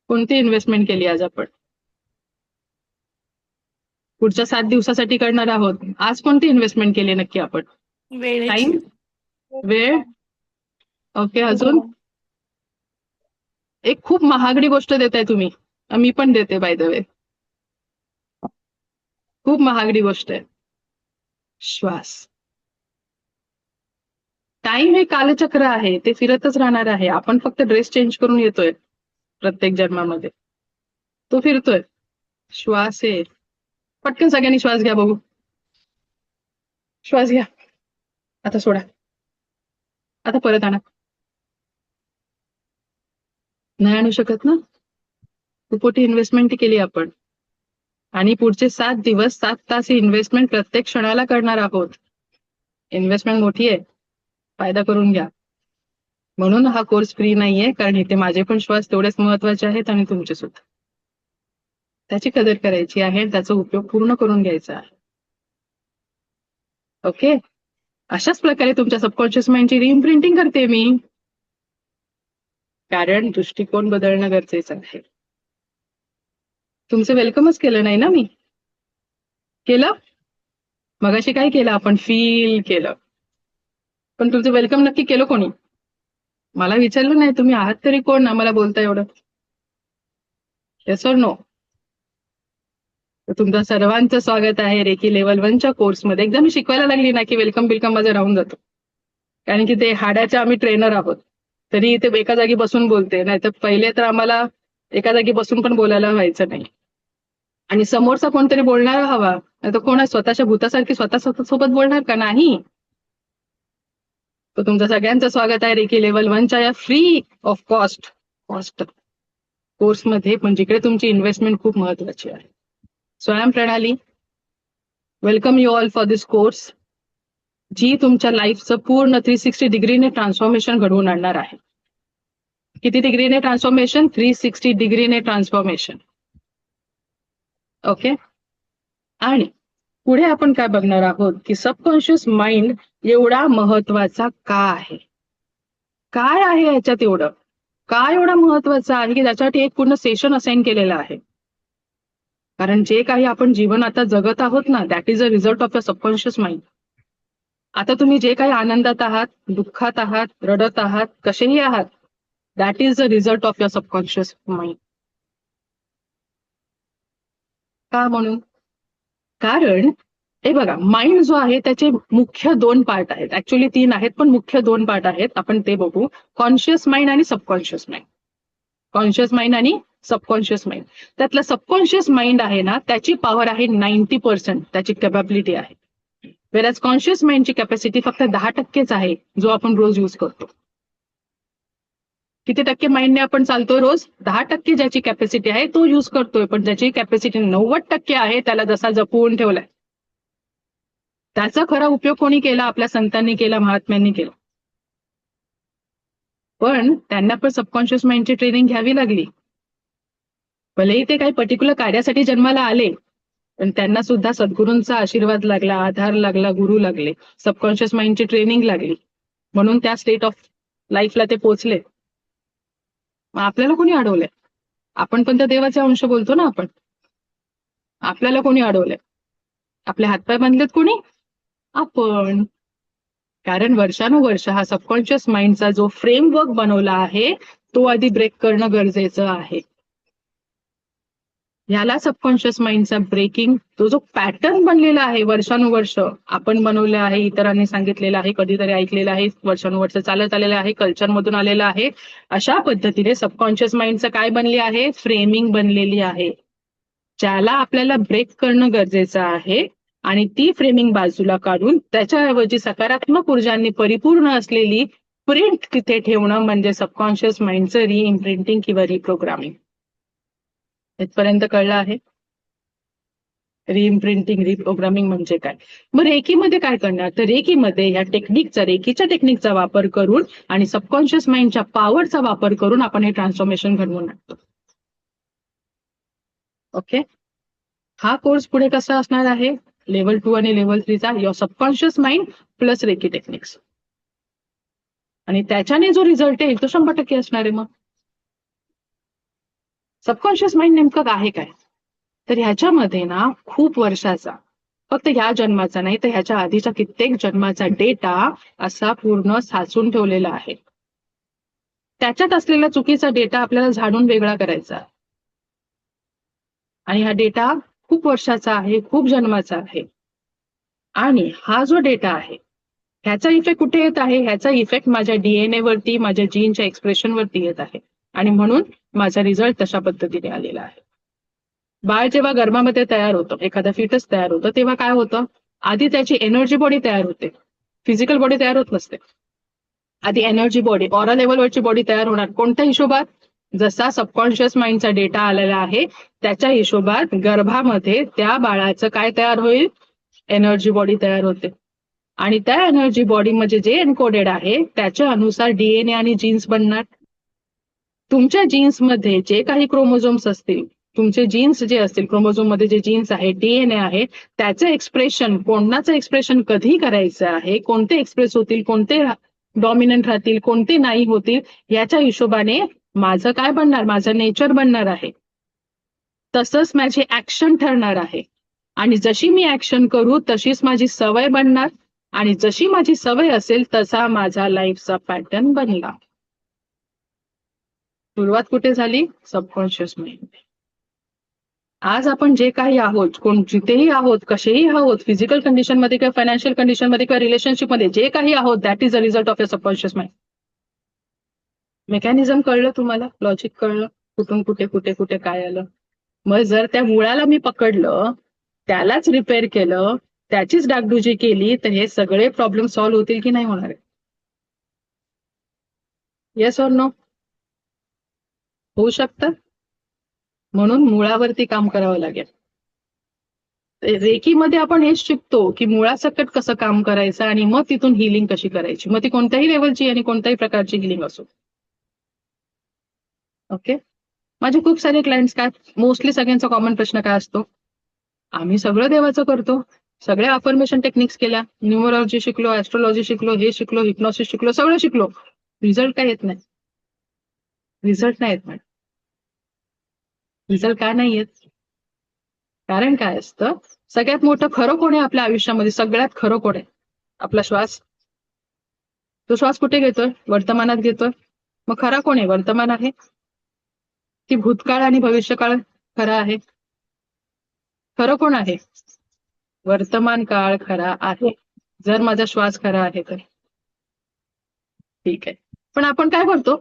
कोणती इन्व्हेस्टमेंट केली आज आपण? पुढच्या 7 दिवसासाठी करणार आहोत. आज कोणती इन्व्हेस्टमेंट केली नक्की आपण? वेळेची. टाइम, वेळ. ओके, अजून एक खूप महागडी गोष्ट देताय तुम्ही. मी पण देते बाय द वे. खूप महागडी गोष्ट आहे. श्वास. टाइम हे कालचक्र आहे, ते फिरतच राहणार आहे. आपण फक्त ड्रेस चेंज करून येतोय प्रत्येक जन्मामध्ये. तो फिरतोय. श्वास आहे. पटकन सगळ्यांनी श्वास घ्या बघू. श्वास घ्या. आता सोडा. आता परत आणा. नाही आणू शकत ना? खूप मोठी इन्व्हेस्टमेंट केली आपण. आणि पुढचे 7 दिवस 7 तास ही इन्व्हेस्टमेंट प्रत्येक क्षणाला करणार आहोत. इन्व्हेस्टमेंट मोठी आहे, फायदा करून घ्या. म्हणून हा कोर्स फ्री नाहीये, कारण इथे माझे पण श्वास तेवढेच महत्वाचे आहेत आणि तुमचे सुद्धा. त्याची कदर करायची आहे, त्याचा उपयोग पूर्ण करून घ्यायचा आहे. ओके, अशाच प्रकारे तुमच्या सबकॉन्शियस माइंडची रिइम्प्रिंटिंग करते मी, कारण दृष्टिकोन बदलणं गरजेचं आहे. तुमचं वेलकमच केलं नाही ना मी? केलं? मगाशी काय केलं आपण? फील केलं. पण तुमचं वेलकम नक्की केलं कोणी? मला विचारलं नाही. तुम्ही आहात तरी कोण आम्हाला बोलता एवढं? Yes or no? तुमचं सर्वांचं स्वागत आहे रेकी लेवल 1च्या कोर्समध्ये. एकदा मी शिकवायला लागली ना की वेलकम बिलकम माझं राहून जातो, कारण की ते हाडाचे आम्ही ट्रेनर आहोत. तरी इथे एका जागी बसून बोलते, नाही तर पहिले तर आम्हाला एका जागी बसून पण बोलायला व्हायचं नाही. आणि समोरचा कोणतरी बोलणारा हवा, नाही तर कोणा स्वतःच्या भूतासारखी स्वतः सोबत बोलणार का? नाही. तर तुमचं सगळ्यांचं स्वागत आहे रेकी लेवल 1च्या या फ्री ऑफ कॉस्ट कोर्समध्ये, पण जिकडे तुमची इन्व्हेस्टमेंट खूप महत्वाची आहे. स्वयं प्रणाली, welcome you all for this course, जी तुमच्या लाईफचं पूर्ण 360 डिग्रीने ट्रान्सफॉर्मेशन घडवून आणणार आहे. किती डिग्रीने ट्रान्सफॉर्मेशन? 360 डिग्रीने ट्रान्सफॉर्मेशन. ओके. आणि पुढे आपण काय बघणार आहोत की सबकॉन्शियस माइंड एवढा महत्वाचा का आहे? काय आहे याच्यात एवढं? काय एवढा महत्वाचा आहे की त्याच्यासाठी एक पूर्ण सेशन असाइन केलेलं आहे? कारण जे काही आपण जीवन आता जगत आहोत ना, that is a result of the subconscious mind. आता तुम्ही जे काही आनंदात आहात, दुःखात आहात, रडत आहात, कसेही आहात, that is the result of your subconscious mind. का म्हणून? कारण हे बघा, माइंड जो आहे त्याचे मुख्य 2 पार्ट आहेत. ऍक्च्युअली 3 आहेत, पण मुख्य 2 पार्ट आहेत. आपण ते बघू. कॉन्शियस माइंड आणि सबकॉन्शियस माइंड. कॉन्शियस माइंड आणि सबकॉन्शियस माइंड. त्यातलं सबकॉन्शियस माइंड आहे ना, त्याची पॉवर आहे 90%, त्याची कॅपॅबिलिटी आहे. वेरॅज कॉन्शियस माइंडची कॅपॅसिटी फक्त 10%च आहे, जो आपण रोज यूज करतो. किती टक्के माइंडने आपण चालतो रोज? 10% ज्याची कॅपॅसिटी आहे तो यूज करतोय, पण ज्याची कॅपॅसिटी 90% आहे त्याला जसा जपून ठेवलाय. त्याचा खरा उपयोग कोणी केला? आपल्या संतांनी केला, महात्म्यांनी केला. पण त्यांना पण सबकॉन्शियस माइंडची ट्रेनिंग घ्यावी लागली. भलेही ते काही पर्टिक्युलर कार्यासाठी जन्माला आले, पण त्यांना सुद्धा सद्गुरूंचा आशीर्वाद लागला, आधार लागला, गुरु लागले, सबकॉन्शियस माइंडची ट्रेनिंग लागली, म्हणून त्या स्टेट ऑफ लाईफला ते पोहोचले. मग आपल्याला कोणी अडवलंय? आपण पण त्या देवाचे अंश बोलतो ना आपण. आपल्याला कोणी अडवलंय? आपले हातपाय बांधलेत कोणी? आपण. कारण वर्षानुवर्ष हा सबकॉन्शियस माइंडचा जो फ्रेमवर्क बनवला आहे तो आधी ब्रेक करणं गरजेचं आहे. याला सबकॉन्शियस माइंडचा ब्रेकिंग, तो जो पॅटर्न बनलेला आहे वर्षानुवर्ष आपण बनवलं आहे, इतरांनी सांगितलेलं आहे, कधीतरी ऐकलेलं आहे, वर्षानुवर्ष चालत आलेलं आहे, कल्चरमधून आलेलं आहे, अशा पद्धतीने सबकॉन्शियस माइंडचं काय बनले आहे? फ्रेमिंग बनलेली आहे, ज्याला आपल्याला ब्रेक करणं गरजेचं आहे. आणि ती फ्रेमिंग बाजूला काढून त्याच्याऐवजी सकारात्मक ऊर्जांनी परिपूर्ण असलेली प्रिंट तिथे ठेवणं म्हणजे सबकॉन्शियस माइंडचं रिइम्प्रिंटिंग किंवा रिप्रोग्रामिंग. इथपर्यंत कळलं आहे? रिइम्प्रिंटिंग, रिप्रोग्रामिंग म्हणजे काय? मग रेकीमध्ये काय करणार? तर रेकीमध्ये ह्या रेकीच्या टेक्निकचा वापर करून आणि सबकॉन्शियस माइंडच्या पॉवरचा वापर करून आपण हे ट्रान्सफॉर्मेशन घडवून आणतो. ओके, हा कोर्स पुढे कसा असणार आहे? लेवल 2 आणि लेवल 3चा your subconscious mind plus reiki techniques, आणि त्याच्याने जो रिझल्ट येईल तो 100% असणार आहे. मग सबकॉन्शियस माइंड नेमकं आहे काय? तर ह्याच्यामध्ये ना खूप वर्षाचा, फक्त ह्या जन्माचा नाही तर ह्याच्या आधीच्या कित्येक जन्माचा डेटा असा पूर्ण साचून ठेवलेला आहे. त्याच्यात असलेला चुकीचा डेटा आपल्याला झाडून वेगळा करायचा आहे. आणि हा डेटा खूप वर्षाचा आहे, खूप जन्माचा आहे. आणि हा जो डेटा आहे ह्याचा इफेक्ट कुठे येत आहे? ह्याचा इफेक्ट माझ्या डीएनए वरती, माझ्या जीनच्या एक्सप्रेशन वरती येत आहे. आणि म्हणून माझा रिझल्ट तशा पद्धतीने आलेला आहे. बाळ जेव्हा गर्भामध्ये तयार होतं, एखादा फिटस तयार होतं, तेव्हा काय होतं? आधी त्याची एनर्जी बॉडी तयार होते, फिजिकल बॉडी तयार होत नसते. आधी एनर्जी बॉडी, ऑरा लेवलवरची बॉडी तयार होणार. कोणत्या हिशोबात? जसा सबकॉन्शियस माइंडचा डेटा आलेला आहे त्याच्या हिशोबात गर्भामध्ये त्या बाळाचं काय तयार होईल? एनर्जी बॉडी तयार होते. आणि त्या एनर्जी बॉडी मध्ये जे एन्कोडेड आहे त्याच्या अनुसार डीएनए आणि जीन्स बनणार. तुमच्या जीन्समध्ये जे काही क्रोमोझोम्स असतील, तुमचे जीन्स जे असतील, क्रोमोझोम मध्ये जे जीन्स आहे, डीएनए आहे, त्याचं एक्सप्रेशन, कोणाचं एक्सप्रेशन कधी करायचं आहे, कोणते एक्सप्रेस होतील, कोणते डॉमिनंट राहतील, कोणते नाही होतील, याच्या हिशोबाने माझं काय बनणार? माझं नेचर बनणार आहे. तसंच माझी ऍक्शन ठरणार आहे. आणि जशी मी ऍक्शन करू तशीच माझी सवय बनणार. आणि जशी माझी सवय असेल तसा माझा लाईफचा पॅटर्न बनला. सुरुवात कुठे झाली? Subconscious mind. आज आपण जे काही आहोत, जिथेही आहोत, कसेही आहोत, फिजिकल कंडिशन मध्ये किंवा फायनान्शियल कंडिशन मध्ये किंवा रिलेशनशिप मध्ये जे काही आहोत, that is a result of your subconscious mind. Mechanism कळलं तुम्हाला? लॉजिक कळलं? कुठून कुठे कुठे कुठे काय आलं? मग जर त्या मुळाला मी पकडलं, त्यालाच रिपेअर केलं, त्याचीच डागडुजी केली, तर हे सगळे प्रॉब्लेम सॉल्व्ह होतील की नाही होणार? Yes or no? होऊ शकतं. म्हणून मुळावरती काम करावं लागेल. रेकीमध्ये आपण हेच शिकतो की मुळासकट कसं काम करायचं आणि मग तिथून हिलिंग कशी करायची. मग ती कोणत्याही लेवलची आणि कोणत्याही प्रकारची हिलिंग असो. ओके, माझे खूप सारे क्लायंट्स काय, मोस्टली सगळ्यांचा कॉमन प्रश्न काय असतो? आम्ही सगळं देवाचं करतो, सगळ्या अफर्मेशन टेक्निक्स केल्या, न्यूमरॉलॉजी शिकलो, ऍस्ट्रोलॉजी शिकलो, हे शिकलो, हिप्नॉसिस शिकलो, सगळं शिकलो, रिझल्ट काय येत नाही. रिझल्ट नाही येत. रिझल्ट का नाही येत? कारण काय असतं? सगळ्यात मोठं खरं कोण आहे आपल्या आयुष्यामध्ये? सगळ्यात खरं कोण आहे? आपला श्वास. तो श्वास कुठे घेतोय? वर्तमानात घेतोय. मग खरा कोण आहे? वर्तमान आहे की भूतकाळ आणि भविष्यकाळ खरा आहे? खरं कोण आहे? वर्तमान काळ खरा आहे, जर माझा श्वास खरा आहे तर. ठीक आहे, पण आपण काय करतो?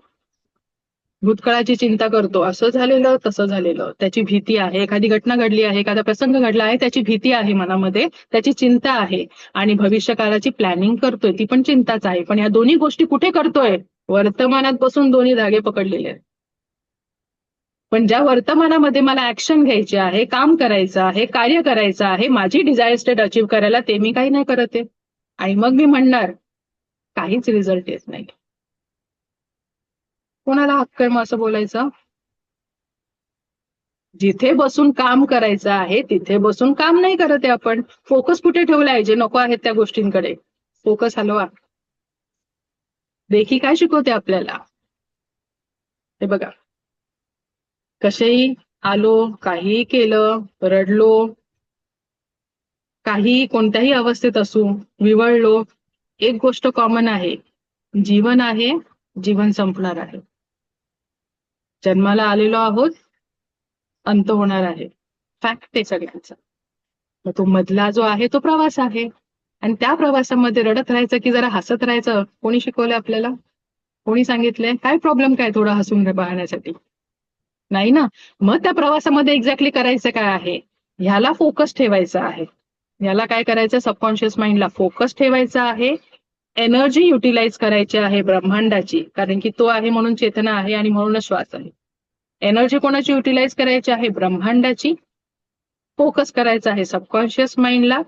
भूतकाळाची चिंता करतो. असं झालेलं, तसं झालेलं, त्याची भीती आहे. एखादी घटना घडली आहे, एखादा प्रसंग घडला आहे, त्याची भीती आहे मनामध्ये, त्याची चिंता आहे. आणि भविष्यकाळाची प्लॅनिंग करतोय, ती पण चिंताच आहे. पण या दोन्ही गोष्टी कुठे करतोय? वर्तमानात बसून दोन्ही धागे पकडलेले आहेत. पण ज्या वर्तमानामध्ये मला ऍक्शन घ्यायची आहे, काम करायचं आहे, कार्य करायचं आहे, माझी डिझायर स्टेट अचीव्ह करायला, ते मी काही नाही करत आहे. आणि मग मी म्हणणार काहीच रिझल्ट येत नाही. कोणाला हक्क आहे मग असं बोलायचं? जिथे बसून काम करायचं आहे तिथे बसून काम नाही करत आहे आपण. फोकस कुठे ठेवलाय? जे नको आहेत त्या गोष्टींकडे फोकस हलवा. रेकी काय शिकवते आपल्याला? हे बघा, कसेही आलो, काहीही केलं, रडलो, काही कोणत्याही अवस्थेत असू, विवळलो, एक गोष्ट कॉमन आहे, जीवन आहे, जीवन संपणार आहे. जन्माला आलेलो आहोत, अंत होणार आहे. फॅक्ट आहे सगळ्यांचा. मग तो मधला जो आहे तो प्रवास आहे. आणि त्या प्रवासामध्ये रडत राहायचं की जरा हसत राहायचं? कोणी शिकवलं आपल्याला? कोणी सांगितलंय? काय प्रॉब्लेम काय थोडं हसून पाहण्यासाठी? नाही ना. मग त्या प्रवासामध्ये एक्झॅक्टली करायचं काय आहे? ह्याला फोकस ठेवायचा आहे. ह्याला काय करायचं? सबकॉन्शियस माइंडला फोकस ठेवायचा आहे. एनर्जी युटिलाइज करायची आहे ब्रह्मांडाची, कारण की तो आहे म्हणून चेतना आहे आणि म्हणूनच श्वास आहे. एनर्जी कोणाची युटिलाइज करायची आहे? ब्रह्मांडाची. फोकस करायचा आहे सबकॉन्शियस माइंडला,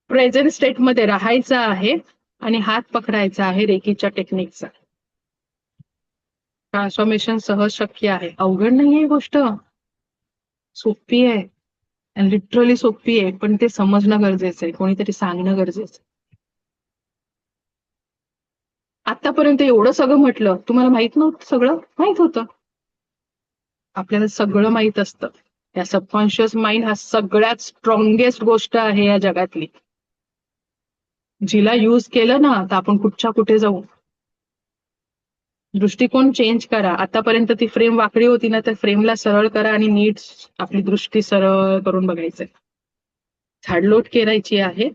प्रेझेंट स्टेटमध्ये राहायचं आहे आणि हात पकडायचा आहे रेकीच्या टेक्निकचा. ट्रान्सफॉर्मेशन सहज शक्य आहे. अवघड नाहीये गोष्ट, सोपी आहे, लिटरली सोपी आहे, पण ते समजणं गरजेचं आहे, कोणीतरी सांगणं गरजेचं आहे. आतापर्यंत एवढं सगळं म्हटलं, तुम्हाला माहित नव्हतं? सगळं माहित होतं. आपल्याला सगळं माहित असतं. या सबकॉन्शियस माइंड हा सगळ्यात स्ट्रॉंगेस्ट गोष्ट आहे या जगातली. जिला यूज केलं ना तर आपण कुठच्या कुठे जाऊ. दृष्टिकोन चेंज करा. आतापर्यंत ती फ्रेम वाकडी होती ना, त्या फ्रेमला सरळ करा आणि नीट आपली दृष्टी सरळ करून बघायचंय. झाडलोट करायची आहे,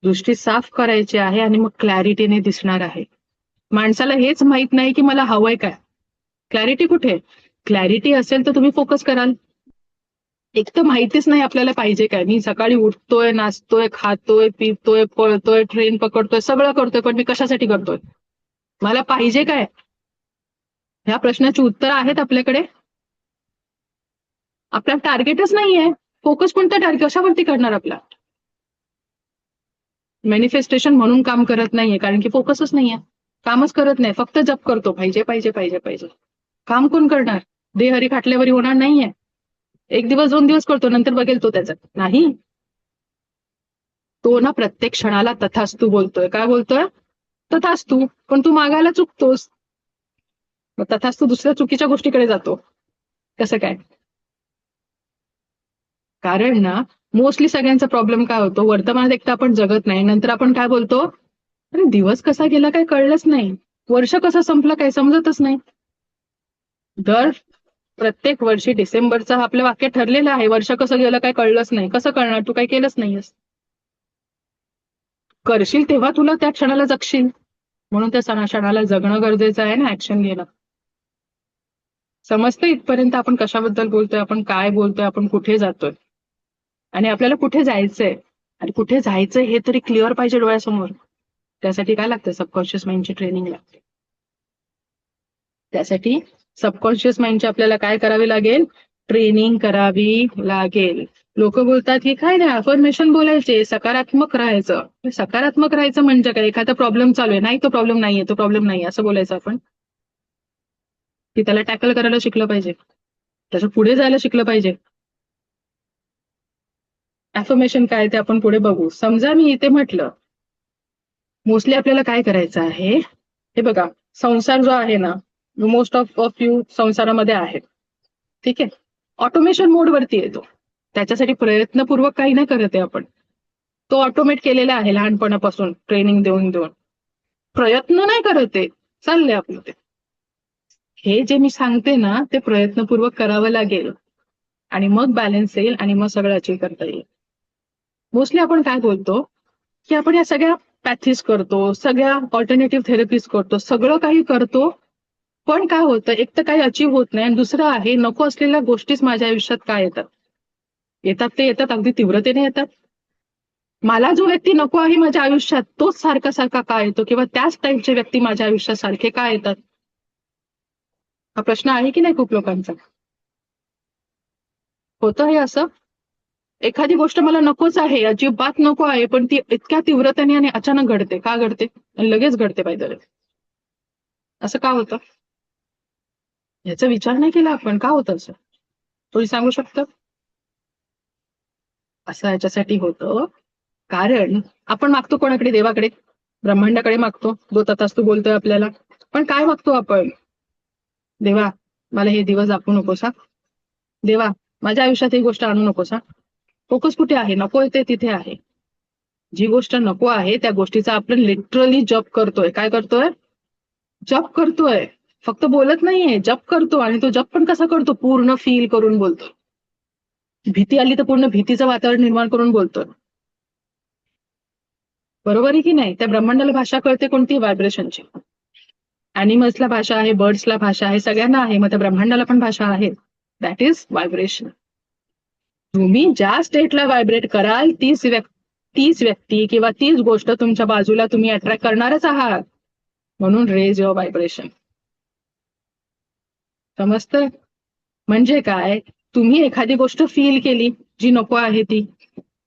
दृष्टी साफ करायची आहे आणि मग क्लॅरिटीने दिसणार आहे. माणसाला हेच माहित नाही की मला हवंय काय. क्लॅरिटी कुठे? क्लॅरिटी असेल तर तुम्ही फोकस कराल. एक तर माहितीच नाही आपल्याला पाहिजे काय. मी सकाळी उठतोय, नाचतोय, खातोय, पितोय, पळतोय, ट्रेन पकडतोय, सगळं करतोय, पण मी कशासाठी करतोय? मला पाहिजे काय? ह्या प्रश्नाची उत्तर आहेत आपल्याकडे. आपला टार्गेटच नाहीये. फोकस कोणता टार्गेट कशावरती करणार आपला? मॅनिफेस्टेशन म्हणून काम करत नाहीये, कारण की फोकसच नाहीये. कामच करत नाही, फक्त जप करतो. पाहिजे पाहिजे पाहिजे पाहिजे. काम कोण करणार? देह हरी खाटल्यावरी होणार नाहीये. एक दिवस 2 दिवस करतो, नंतर बघेल तो त्याचा. नाही, तो ना प्रत्येक क्षणाला तथास्तू बोलतोय. काय बोलतोय? तथास्तू. पण तू मागायला चुकतोस. मग तथास्तू दुसऱ्या चुकीच्या गोष्टीकडे जातो. कसं काय? कारण ना मोस्टली सगळ्यांचा प्रॉब्लेम काय होतो, वर्तमानात एकटा आपण जगत नाही, नंतर आपण काय बोलतो, अरे दिवस कसा गेला काय कळलंच नाही, वर्ष कसं संपलं काय समजतच नाही. दर प्रत्येक वर्षी डिसेंबरचं आपलं वाक्य ठरलेलं आहे, वर्ष कसं गेलं काय कळलंच नाही. कसं कळणार? तू काही केलंच नाहीयेस. करशील तेव्हा तुला त्या क्षणाला जगशील. म्हणून त्या क्षणाला जगणं गरजेचं आहे ना, ऍक्शन घेणं. समजतं इथपर्यंत आपण कशाबद्दल बोलतोय, आपण काय बोलतोय, आपण कुठे जातोय आणि आपल्याला कुठे जायचंय. आणि कुठे जायचंय हे तरी क्लिअर पाहिजे डोळ्यासमोर. त्यासाठी काय लागतं? सबकॉन्शियस माइंडची ट्रेनिंग लागते. त्यासाठी सबकॉन्शियस माइंडची आपल्याला काय करावी लागेल? ट्रेनिंग करावी लागेल. लोक बोलतात की काय नाही, अफर्मेशन बोलायचे, सकारात्मक राहायचं. सकारात्मक राहायचं म्हणजे काय? एखादा प्रॉब्लेम चालू आहे, नाही तो प्रॉब्लेम नाहीये, तो प्रॉब्लेम नाही असं बोलायचं आपण, की त्याला टॅकल करायला शिकलं पाहिजे, त्याच्या पुढे जायला शिकलं पाहिजे. अफर्मेशन काय ते आपण पुढे बघू. समजा मी इथे म्हटलं, मोस्टली आपल्याला काय करायचं आहे, हे बघा, संसार जो आहे ना, मोस्ट ऑफ यू संसारामध्ये आहेत, ठीक आहे. ऑटोमेशन मोडवरती येतो. त्याच्यासाठी प्रयत्नपूर्वक काही नाही करत आहे आपण. तो ऑटोमेट केलेला आहे लहानपणापासून ट्रेनिंग देऊन देऊन. प्रयत्न नाही करत आहे, चाललंय आपलं ते. हे जे मी सांगते ना, ते प्रयत्नपूर्वक करावं लागेल आणि मग बॅलन्स येईल आणि मग सगळं अचीव करता येईल. मोस्टली आपण काय बोलतो की आपण या सगळ्या पॅथीज करतो, सगळ्या ऑल्टरनेटिव्ह थेरपीज करतो, सगळं काही करतो, पण काय होतं, एक तर काही अचीव होत नाही आणि दुसरं आहे नको असलेल्या गोष्टीच माझ्या आयुष्यात काय येतात ते येतात, अगदी तीव्रतेने येतात. मला जो व्यक्ती नको आहे माझ्या आयुष्यात तोच सारखा सारखा का येतो, किंवा त्याच टाईपचे व्यक्ती माझ्या आयुष्यात सारखे का येतात? हा प्रश्न आहे की नाही खूप लोकांचा. होतं हे असं. एखादी गोष्ट मला नकोच आहे, अजिबात नको आहे, पण ती इतक्या तीव्रतेने आणि अचानक घडते. का घडते? आणि लगेच घडते पाहिजे. असं का होतं? याचा विचार नाही केला आपण, का होतं असं? तुम्ही सांगू शकता? असं याच्यासाठी होतं कारण आपण मागतो कोणाकडे? देवाकडे, ब्रह्मांडाकडे मागतो, जो तथास्तू बोलतोय आपल्याला. पण काय मागतो आपण? देवा मला हे दिवस दाखवू नकोस हा. देवा माझ्या आयुष्यात ही गोष्ट आणू नकोस हा. फोकस कुठे आहे? नको ते तिथे आहे. जी गोष्ट नको आहे त्या गोष्टीचा आपण लिटरली जप करतोय. काय करतोय? जप करतोय. फक्त बोलत नाहीये, जप करतो. आणि तो जप पण कसा करतो? पूर्ण फील करून बोलतो. भीती आली तर पूर्ण भीतीचं वातावरण निर्माण करून बोलतोय. बरोबर आहे की नाही? त्या ब्रह्मांडाला भाषा कळते कोणती? व्हायब्रेशनची. अॅनिमल्सला भाषा आहे, बर्ड्सला भाषा आहे, सगळ्यांना आहे. मग त्या ब्रह्मांडाला पण भाषा आहे. That is vibration. तुम्ही ज्या स्टेटला व्हायब्रेट कराल तीच व्यक्ती किंवा तीच गोष्ट तुमच्या बाजूला तुम्ही अट्रॅक्ट करणारच आहात. म्हणून रेज युअर व्हायब्रेशन. समजतंय? म्हणजे काय? तुम्ही एखादी गोष्ट फील केली जी नको आहे ती,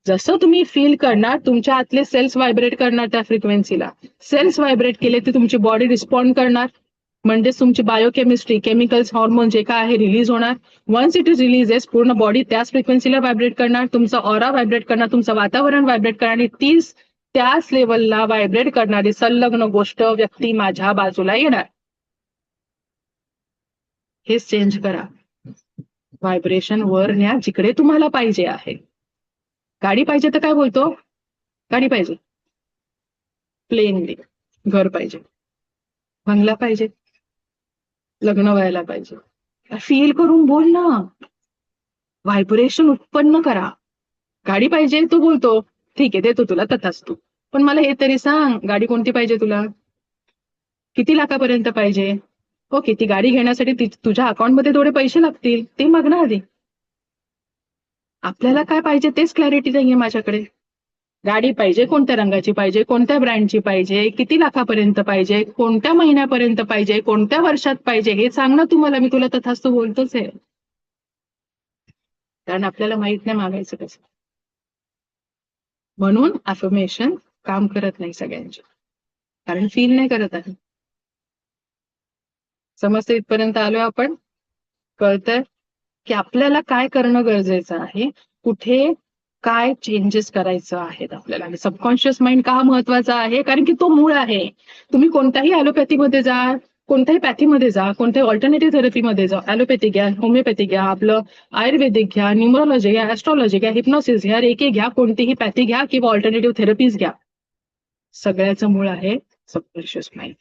जसं तुम्ही फील करणार तुमच्या आतले सेल्स व्हायब्रेट करणार त्या फ्रिक्वेन्सीला. सेल्स व्हायब्रेट केले ते तुमची बॉडी रिस्पॉन्ड करणार, म्हणजेच तुमची बायोकेमिस्ट्री, केमिकल्स, हॉर्मोन जे काय आहे रिलीज होणार. वन्स इट इज रिलीजेस पूर्ण बॉडी त्याच फ्रिक्वेन्सीला व्हायब्रेट करणार, तुमचा ऑरा व्हायब्रेट करणार, तुमचं वातावरण व्हायब्रेट करणार आणि तीच त्याच लेवलला व्हायब्रेट करणारी संलग्न गोष्ट, व्यक्ती माझ्या बाजूला येणार. हेच चेंज करा. व्हायब्रेशन वर न्या जिकडे तुम्हाला पाहिजे आहे. गाडी पाहिजे तर काय बोलतो? गाडी पाहिजे, प्लेनली. घर पाहिजे, बंगला पाहिजे, लग्न व्हायला पाहिजे. फील करून बोल ना, व्हायब्रेशन उत्पन्न करा. गाडी पाहिजे तो बोलतो, ठीक आहे देतो तुला, तथास्तु. पण मला हे तरी सांग, गाडी कोणती पाहिजे तुला? किती लाखापर्यंत पाहिजे? ओके, ती गाडी घेण्यासाठी तुझ्या अकाउंटमध्ये थोडे पैसे लागतील, ते माग ना आधी. आपल्याला काय पाहिजे तेच क्लॅरिटी नाहीये माझ्याकडे. गाडी पाहिजे, कोणत्या रंगाची पाहिजे, कोणत्या ब्रँडची पाहिजे, किती लाखापर्यंत पाहिजे, कोणत्या महिन्यापर्यंत पाहिजे, कोणत्या वर्षात पाहिजे, हे सांग ना तुम्हाला. मी तुला तथास्तु बोलतोच आहे, कारण आपल्याला माहित नाही मागायचं कसं. म्हणून अफर्मेशन काम करत नाही सगळ्यांचे, कारण फील नाही करत आहे. समजते इथपर्यंत आलोय आपण? कळतंय की आपल्याला काय करणं गरजेचं आहे, कुठे काय चेंजेस करायचं आहेत आपल्याला. आणि सबकॉन्शियस माइंड का महत्वाचा आहे? कारण की तो मूळ आहे. तुम्ही कोणत्याही ॲलोपॅथीमध्ये जा, कोणत्याही पॅथीमध्ये जा, कोणत्याही ऑल्टरनेटिव्ह थेरपीमध्ये जा, ॲलोपॅथी घ्या, होमिओपॅथी घ्या, आपलं आयुर्वेदिक घ्या, न्यूमरोलॉजी घ्या, ॲस्ट्रॉलॉजी घ्या, हिप्नोसिस घ्या, रेकी घ्या, कोणतीही पॅथी घ्या किंवा ऑल्टरनेटिव्ह थेरपीज घ्या, सगळ्याचं मूळ आहे सबकॉन्शियस माइंड.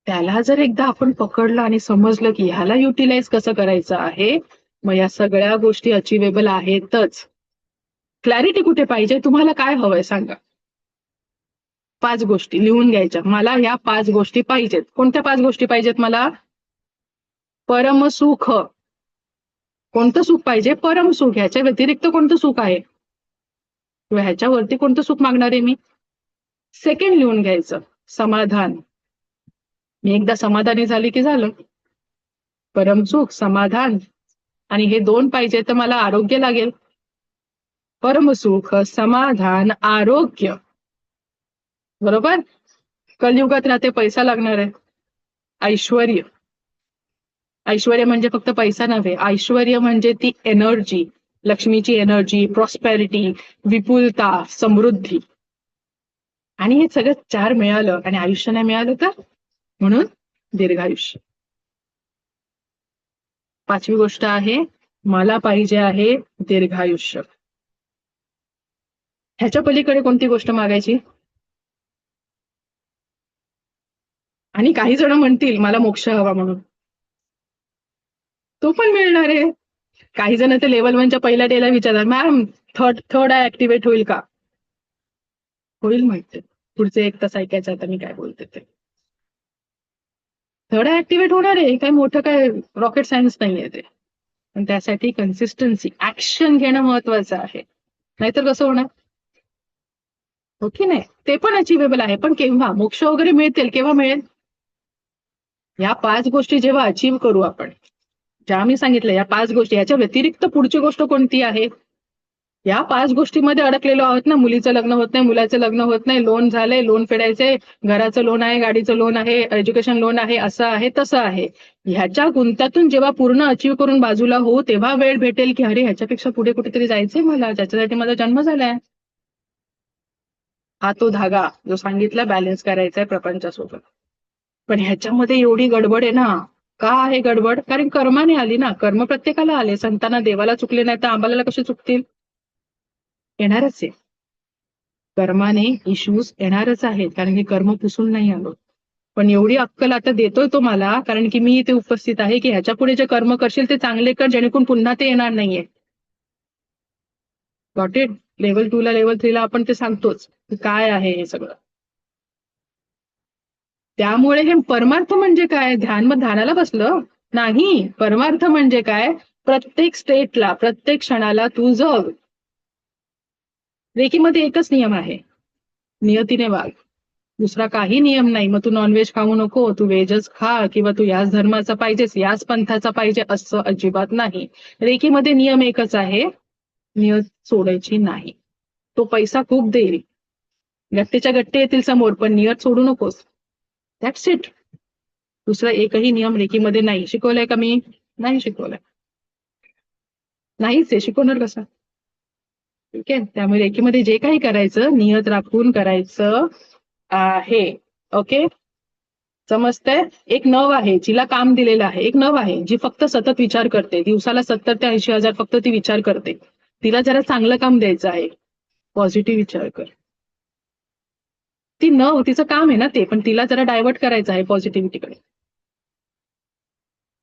त्याला जर एकदा आपण पकडलं आणि समजलं की ह्याला युटिलाइज कसं करायचं आहे, मग या सगळ्या गोष्टी अचिवेबल आहेतच. क्लॅरिटी कुठे पाहिजे? तुम्हाला काय हवंय सांगा. 5 गोष्टी लिहून घ्यायच्या. मला ह्या 5 गोष्टी पाहिजेत. कोणत्या 5 गोष्टी पाहिजेत मला? परमसुख. कोणतं सुख पाहिजे? परमसुख. ह्याच्या व्यतिरिक्त कोणतं सुख आहे किंवा ह्याच्यावरती कोणतं सुख मागणार आहे मी? सेकंड लिहून घ्यायचं, समाधान. मी एकदा समाधानी झाली की झालं. परमसुख, समाधान, आणि हे 2 पाहिजे तर मला आरोग्य लागेल. परमसुख, समाधान, आरोग्य. बरोबर? कलियुगात राहते, पैसा लागणार आहे. ऐश्वर्य. ऐश्वर्य म्हणजे फक्त पैसा नव्हे, ऐश्वर्य म्हणजे ती एनर्जी, लक्ष्मीची एनर्जी, प्रॉस्पेरिटी, विपुलता, समृद्धी. आणि हे सगळं 4 मिळालं आणि आयुष्य नाही मिळालं तर? म्हणून दीर्घायुष्य. 5वी गोष्ट आहे, मला पाहिजे आहे दीर्घायुष्य. ह्याच्या पलीकडे कोणती गोष्ट मागायची? आणि काही जण म्हणतील मला मोक्ष हवा म्हणून, तो पण मिळणार आहे. काही जण ते लेवल 1च्या पहिल्या डेला विचारतात, मॅम थर्ड ऍक्टिव्हेट होईल का? होईल म्हणते. पुढचे 1 तास ऐकायचं आता मी काय बोलते ते. थर्ड ऍक्टिव्हेट होणार आहे, काही मोठं काय रॉकेट सायन्स नाहीये ते. पण त्यासाठी कन्सिस्टन्सी, ऍक्शन घेणं महत्वाचं आहे. नाहीतर कसं होणार? हो की नाही? ते पण अचिवेबल आहे, पण केव्हा? मोक्ष वगैरे मिळतील केव्हा मिळेल? या 5 गोष्टी जेव्हा अचीव्ह करू आपण, ज्या मी सांगितलं या 5 गोष्टी, याच्या व्यतिरिक्त पुढची गोष्ट कोणती आहे? या 5 गोष्टीमध्ये अडकलेलो आहोत ना. मुलीचं लग्न होत नाही, मुलाचं लग्न होत नाही, लोन झालंय, लोन फेडायचंय, घराचं लोन आहे, गाडीचं लोन आहे, एज्युकेशन लोन आहे, असं आहे तसं आहे. ह्याच्या गुंत्यातून जेव्हा पूर्ण अचीव्ह करून बाजूला होऊ, तेव्हा वेळ भेटेल की अरे ह्याच्यापेक्षा पुढे कुठेतरी जायचंय मला, ज्याच्यासाठी माझा जन्म झालाय. हा तो धागा जो सांगितला बॅलन्स करायचा आहे प्रपंचासोबत. पण ह्याच्यामध्ये एवढी गडबड आहे ना. का आहे गडबड? कारण कर्माने आली ना. कर्म प्रत्येकाला आले. संतांना देवाला चुकले नाही तर आंबाला कसे चुकतील? येणारच आहे. कर्माने इश्यूज येणारच आहेत, कारण की कर्म पुसून नाही आलो. पण एवढी अक्कल आता देतोय तो मला, कारण की मी इथे उपस्थित आहे, की ह्याच्या पुढे जे कर्म करशील ते चांगले कर, जेणेकरून पुन्हा ते येणार नाहीये. Got it? लेवल 2 ला, लेवल 3 ला आपण ते सांगतोच की काय आहे हे सगळं. त्यामुळे हे परमार्थ म्हणजे काय? ध्यानाला बसलं नाही. परमार्थ म्हणजे काय? प्रत्येक स्टेटला, प्रत्येक क्षणाला तू जग. रेकीमध्ये एकच नियम आहे, नियतीने वाग. दुसरा काही नियम नाही. मग तू नॉनव्हेज खाऊ नको, तू व्हेजच खा, किंवा तू याच धर्माचा पाहिजेस, याच पंथाचा पाहिजे, असं अजिबात नाही. रेकीमध्ये नियम एकच आहे, नियत सोडायची नाही. तो पैसा खूप देईल, गट्टेच्या गट्टे येतील समोर, पण नियत सोडू नकोस. That's it. दुसरा एकही नियम रेकीमध्ये नाही. शिकवलाय का मी? नाही शिकवलाय. नाहीच आहे, शिकवणार कसं? ठीक आहे. त्यामुळे रेकीमध्ये जे काही करायचं नियत राखून करायचं आहे. ओके, समजतंय? एक नव आहे जिला काम दिलेलं आहे, एक नव आहे जी फक्त सतत विचार करते, दिवसाला 70 ते 80 हजार फक्त ती विचार करते. तिला जरा चांगलं काम द्यायचं आहे, पॉझिटिव्ह विचार कर. ती नव, तिचं काम आहे ना ते, पण तिला जरा डायव्हर्ट करायचं आहे पॉझिटिव्हिटीकडे.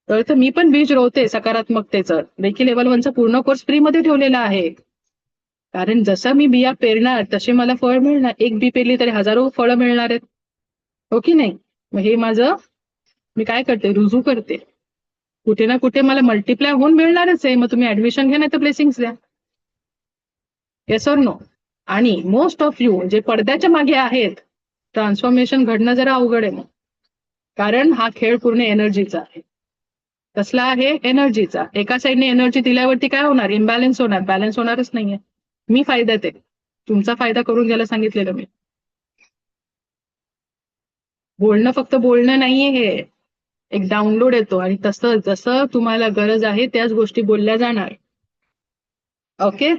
तर मी पण बीज रोवते सकारात्मकतेचं. रेकी लेव्हल 1चा पूर्ण कोर्स फ्रीमध्ये ठेवलेला आहे. कारण जसं मी बिया पेरणार तसे मला फळ मिळणार. एक बी पेरली तरी हजारो फळं मिळणार आहेत, हो की नाही? मग हे माझं मी काय करते, रुजू करते. कुठे ना कुठे मला मल्टिप्लाय होऊन मिळणारच आहे. मग तुम्ही ऍडमिशन घ्या, नाही तर ब्लेसिंग्स द्या. Yes or no? आणि मोस्ट ऑफ यू जे पडद्याच्या मागे आहेत, ट्रान्सफॉर्मेशन घडणं जरा अवघड आहे. मग कारण हा खेळ पूर्ण एनर्जीचा आहे. कसला आहे? एनर्जीचा. एका साईडने एनर्जी दिल्यावरती काय होणार? इम्बॅलन्स होणार, बॅलन्स होणारच नाहीये. मी फायद्यात आहे, तुमचा फायदा करून घ्यायला सांगितलेलं मी. बोलणं फक्त बोलणं नाहीये, हे एक डाउनलोड येतो आणि तसं जसं तुम्हाला गरज आहे त्याच गोष्टी बोलल्या जाणार. ओके,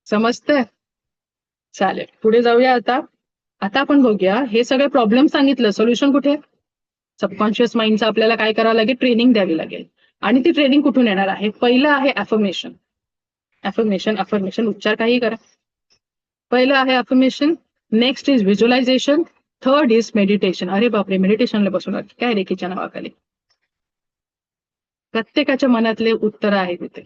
समजतंय? चालेल, पुढे जाऊया. आता आपण बघूया, हे सगळे प्रॉब्लेम सांगितलं, सोल्युशन कुठे? सबकॉन्शियस माइंडचं आपल्याला काय करावं लागेल? ट्रेनिंग द्यावी लागेल. आणि ती ट्रेनिंग कुठून येणार आहे? पहिलं आहे अफर्मेशन. अफर्मेशन उच्चार काही करा. पहिलं आहे affirmation, next is visualization, third is meditation. अरे बापरे, मेडिटेशनला बसून काय रेकीच्या नावाखाली? प्रत्येकाच्या मनातले उत्तर आहे तिथे.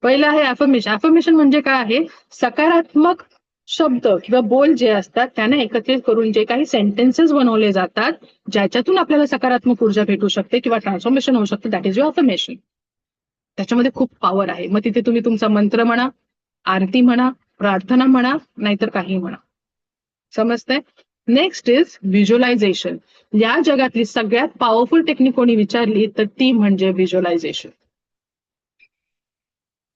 पहिलं आहे अफर्मेशन. अफर्मेशन म्हणजे काय आहे? सकारात्मक शब्द किंवा बोल जे असतात त्यांना एकत्रित करून जे काही सेंटेन्सेस बनवले जातात, ज्याच्यातून आपल्याला सकारात्मक ऊर्जा भेटू शकते किंवा ट्रान्सफॉर्मेशन होऊ शकते, दॅट इज युअर अफर्मेशन. त्याच्यामध्ये खूप पॉवर आहे. मग तिथे तुम्ही तुमचा मंत्र म्हणा, आरती म्हणा, प्रार्थना म्हणा, नाहीतर काही म्हणा. समजतंय? Next is visualization. या जगातली सगळ्यात पॉवरफुल टेक्निक कोणी विचारली तर ती म्हणजे व्हिज्युअलायझेशन.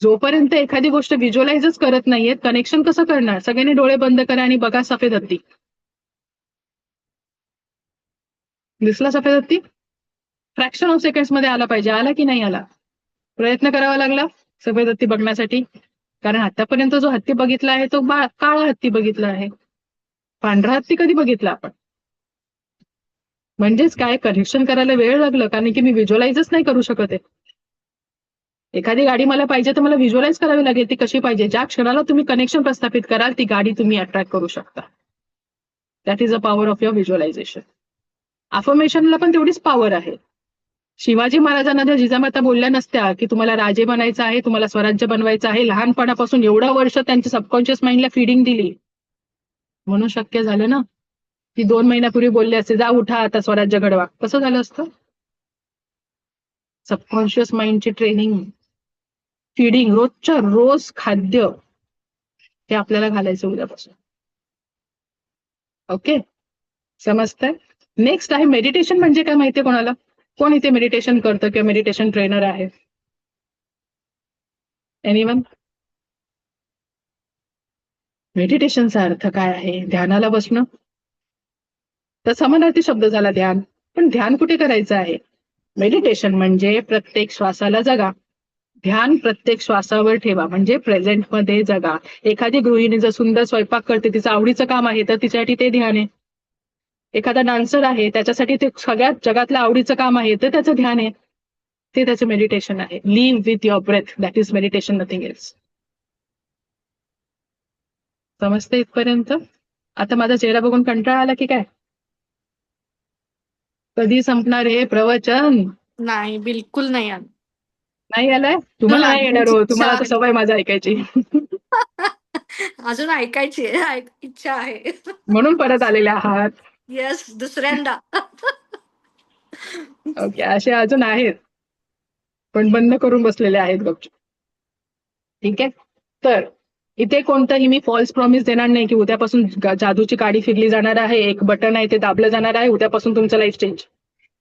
जोपर्यंत एखादी गोष्ट व्हिज्युअलाइजच करत नाहीये, कनेक्शन कसं करणार? सगळ्यांनी डोळे बंद करा आणि बघा सफेद हत्ती. दिसला सफेद हत्ती? फ्रॅक्शन ऑफ सेकंड्स मध्ये आला पाहिजे. आला की नाही आला? प्रयत्न करावा लागला सफेद हत्ती बघण्यासाठी. कारण आतापर्यंत जो हत्ती बघितला आहे तो काळा हत्ती बघितला आहे. पांढरा हत्ती कधी बघितला आपण? म्हणजेच काय, कनेक्शन करायला वेळ लागलं, कारण की मी व्हिज्युअलाइजच नाही करू शकत आहे. एखादी गाडी मला पाहिजे तर मला व्हिज्युअलाइज करावी लागेल ती कशी पाहिजे. ज्या क्षणाला तुम्ही कनेक्शन प्रस्थापित कराल ती गाडी तुम्ही अट्रॅक्ट करू शकता. That is a power of your visualization. अफर्मेशनला पण तेवढीच पॉवर आहे. शिवाजी महाराजांना जर जिजामाता बोलल्या नसत्या की तुम्हाला राजे बनायचं आहे, तुम्हाला स्वराज्य बनवायचं आहे, लहानपणापासून एवढं वर्ष त्यांच्या सबकॉन्शियस माइंडला फीडिंग दिली, म्हणून शक्य झालं ना. की 2 महिन्यापूर्वी बोलले असते, जा उठा आता स्वराज्य घडवा, कसं झालं असतं? सबकॉन्शियस माइंडची ट्रेनिंग, फीडिंग, रोजच्या रोज खाद्य हे आपल्याला घालायचं उद्यापासून. ओके, समजतंय? नेक्स्ट आहे मेडिटेशन. म्हणजे काय माहितीये कोणाला? कोण इथे मेडिटेशन करतं किंवा मेडिटेशन ट्रेनर आहे? एनीवन? मेडिटेशनचा अर्थ काय आहे? ध्यानाला बसणं. तर समानार्थी शब्द झाला ध्यान. पण ध्यान कुठे करायचं आहे? मेडिटेशन म्हणजे प्रत्येक श्वासाला जगा, ध्यान प्रत्येक श्वासावर ठेवा, म्हणजे प्रेझेंट मध्ये जगा. एखादी गृहिणी जर सुंदर स्वयंपाक करते, तिचं आवडीचं काम आहे, तर तिच्यासाठी ते ध्यान आहे. एखादा डान्सर आहे, त्याच्यासाठी ते सगळ्यात जगातलं आवडीचं काम आहे, तर त्याचं ध्यान आहे, ते त्याचं मेडिटेशन आहे. Live with your breath, that is meditation, nothing else. समजते इथपर्यंत? आता माझा चेहरा बघून कंटाळा आला की काय? कधी संपणार हे प्रवचन? नाही, बिलकुल नाही आलं. नाही आलाय? तुम्हाला नाही येणार हो, तुम्हाला तर इच्छा सवय माझं ऐकायची. अजून ऐकायची इच्छा आहे. म्हणून परत आलेले आहात. येस, दुसऱ्यांदा. ओके, असे अजून आहेत पण बंद करून बसलेले आहेत गपचूप. ठीक आहे, तर इथे कोणतंही मी फॉल्स प्रॉमिस देणार नाही की उद्यापासून जादूची काडी फिरली जाणार आहे, एक बटन आहे ते दाबलं जाणार आहे, उद्यापासून तुमचं लाईफ चेंज.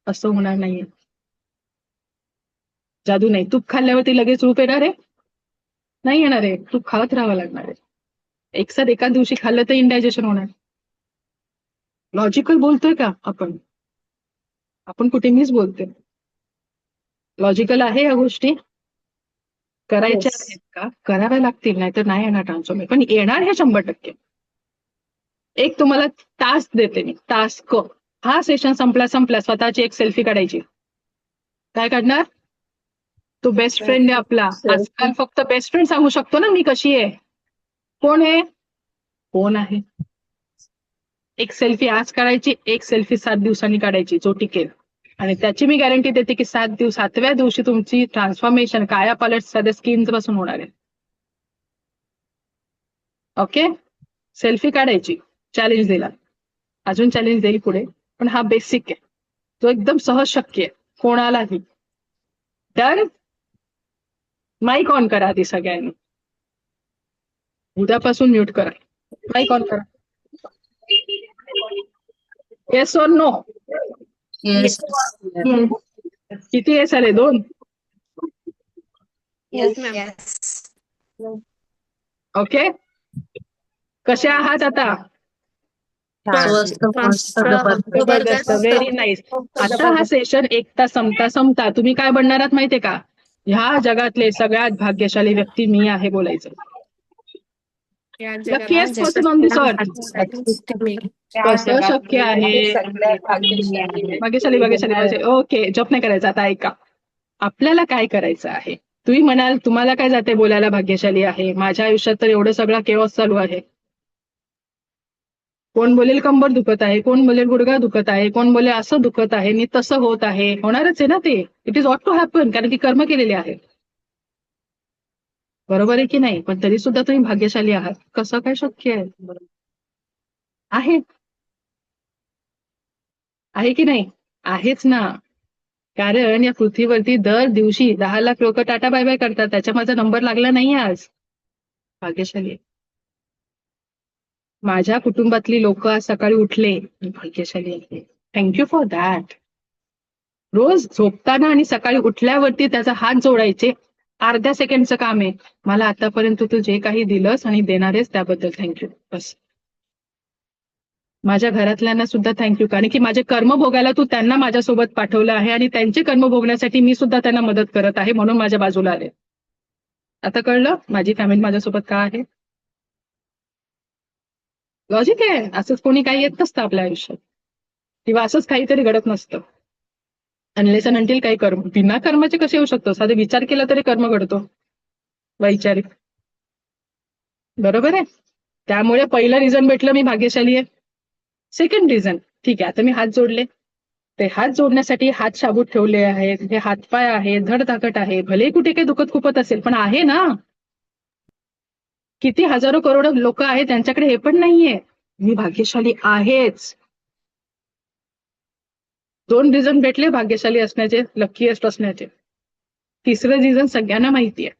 असं होणार नाहीये. जादू नाही. तूप खाल्ल्यावरती लगेच रूप येणार आहे? नाही येणार आहे. तूप खात राहावं लागणार आहे. एकसाथ एका दिवशी खाल्लं तर इंडायजेशन होणार. लॉजिकल बोलतोय का आपण? आपण कुठे मीच बोलते. लॉजिकल आहे या गोष्टी? करायच्या Yes. आहेत का? कराव्या लागतील, नाहीतर नाही येणार ट्रान्सफॉर्मेशन. पण येणार हे 100%. एक तुम्हाला टास्क देते मी, टास्क. हा सेशन संपला स्वतःची एक सेल्फी काढायची. काय काढणार? तो बेस्ट फ्रेंड आहे आपला. आजकाल फक्त बेस्ट फ्रेंड सांगू शकतो ना मी कशी आहे. कोण आहे? कोण आहे? एक सेल्फी आज काढायची, एक सेल्फी 7 दिवसांनी काढायची, जो टिकेल. आणि त्याची मी गॅरंटी देते की 7व्या दिवशी तुमची ट्रान्सफॉर्मेशन कायापालट साध्या स्किन पासून होणार आहे. ओके, सेल्फी काढायची. चॅलेंज दिला. अजून चॅलेंज देईल पुढे, पण हा बेसिक आहे, तो एकदम सहज शक्य आहे कोणालाही. तर माईक ऑन करा आधी सगळ्यांनी. उद्यापासून म्यूट करा. माईक ऑन करा. येस और नो? Yes. Yes. किती येस आले? 2? Yes ma'am. ओके, कसे आहात आता? स्वस्त मस्त जबरदस्त. जबरदस्त, व्हेरी नाईस. आता हा सेशन 1 तास संपता तुम्ही काय बनणार आहात माहितीये का? ह्या जगातले सगळ्यात भाग्यशाली व्यक्ती मी आहे बोलायचं. या Luckiest जगात person on this earth. कसं शक्य आहे? भाग्यशाली. ओके, जप नाही करायचं. आता ऐका, आपल्याला काय करायचं आहे. तुम्ही म्हणाल तुम्हाला काय जाते बोलायला भाग्यशाली आहे. माझ्या आयुष्यात तर एवढं सगळं केओस चालू आहे. कोण बोलेल कंबर दुखत आहे, कोण बोलेल गुडघा दुखत आहे, कोण बोलेल असं दुखत आहे, मी तसं होत आहे. होणारच आहे ना ते. इट इज ऑट टू हॅपन, कारण की कर्म केलेले आहे. बरोबर आहे की नाही? पण तरी सुद्धा तुम्ही भाग्यशाली आहात. कसं काय शक्य आहे? आहे की नाही? आहेच ना. कारण या पृथ्वीवरती दर दिवशी 10 लाख लोक टाटा बाय बाय करतात. त्याच्या माझा नंबर लागला नाही आज. भाग्यशाली आहे. माझ्या कुटुंबातली लोक आज सकाळी उठले, मी भाग्यशाली आहे. Thank you for that. रोज झोपताना आणि सकाळी उठल्यावरती त्याचा हात जोडायचे. अर्ध्या सेकंडचं काम आहे. मला आतापर्यंत तू जे काही दिलंस आणि देणार आहेस त्याबद्दल थँक्यू. बस. माझ्या घरातल्यांना सुद्धा थँक्यू, कारण की माझे कर्म भोगायला तू त्यांना माझ्यासोबत पाठवलं आहे आणि त्यांचे कर्म भोगण्यासाठी मी सुद्धा त्यांना मदत करत आहे, म्हणून माझ्या बाजूला आले. आता कळलं माझी फॅमिली माझ्यासोबत का आहे? लॉजिक आहे. असंच कोणी काही येत नसतं आपल्या आयुष्यात, किंवा असंच काहीतरी घडत नसतं. अनलेस अँड अंटिल काही कर्म. बिना कर्माचे कसे येऊ शकतो? साधे विचार केला तरी कर्म घडतो वैचारिक. बरोबर आहे. त्यामुळे पहिलं रिझन भेटलं मी भाग्यशाली आहे. सेकंड रिझन, ठीक आहे, आता मी हात जोडले. ते हात जोडण्यासाठी हात शाबूत ठेवले आहेत, हे हातपाय आहेत, धडधाकट आहे. भले कुठे काही दुखत खुपत असेल, पण आहे ना. किती हजारो करोड लोक आहेत त्यांच्याकडे हे पण नाहीये. मी भाग्यशाली आहेच. 2 रिझन भेटले भाग्यशाली असण्याचे, लकीएस्ट असण्याचे. तिसरं रिझन सगळ्यांना माहिती आहे.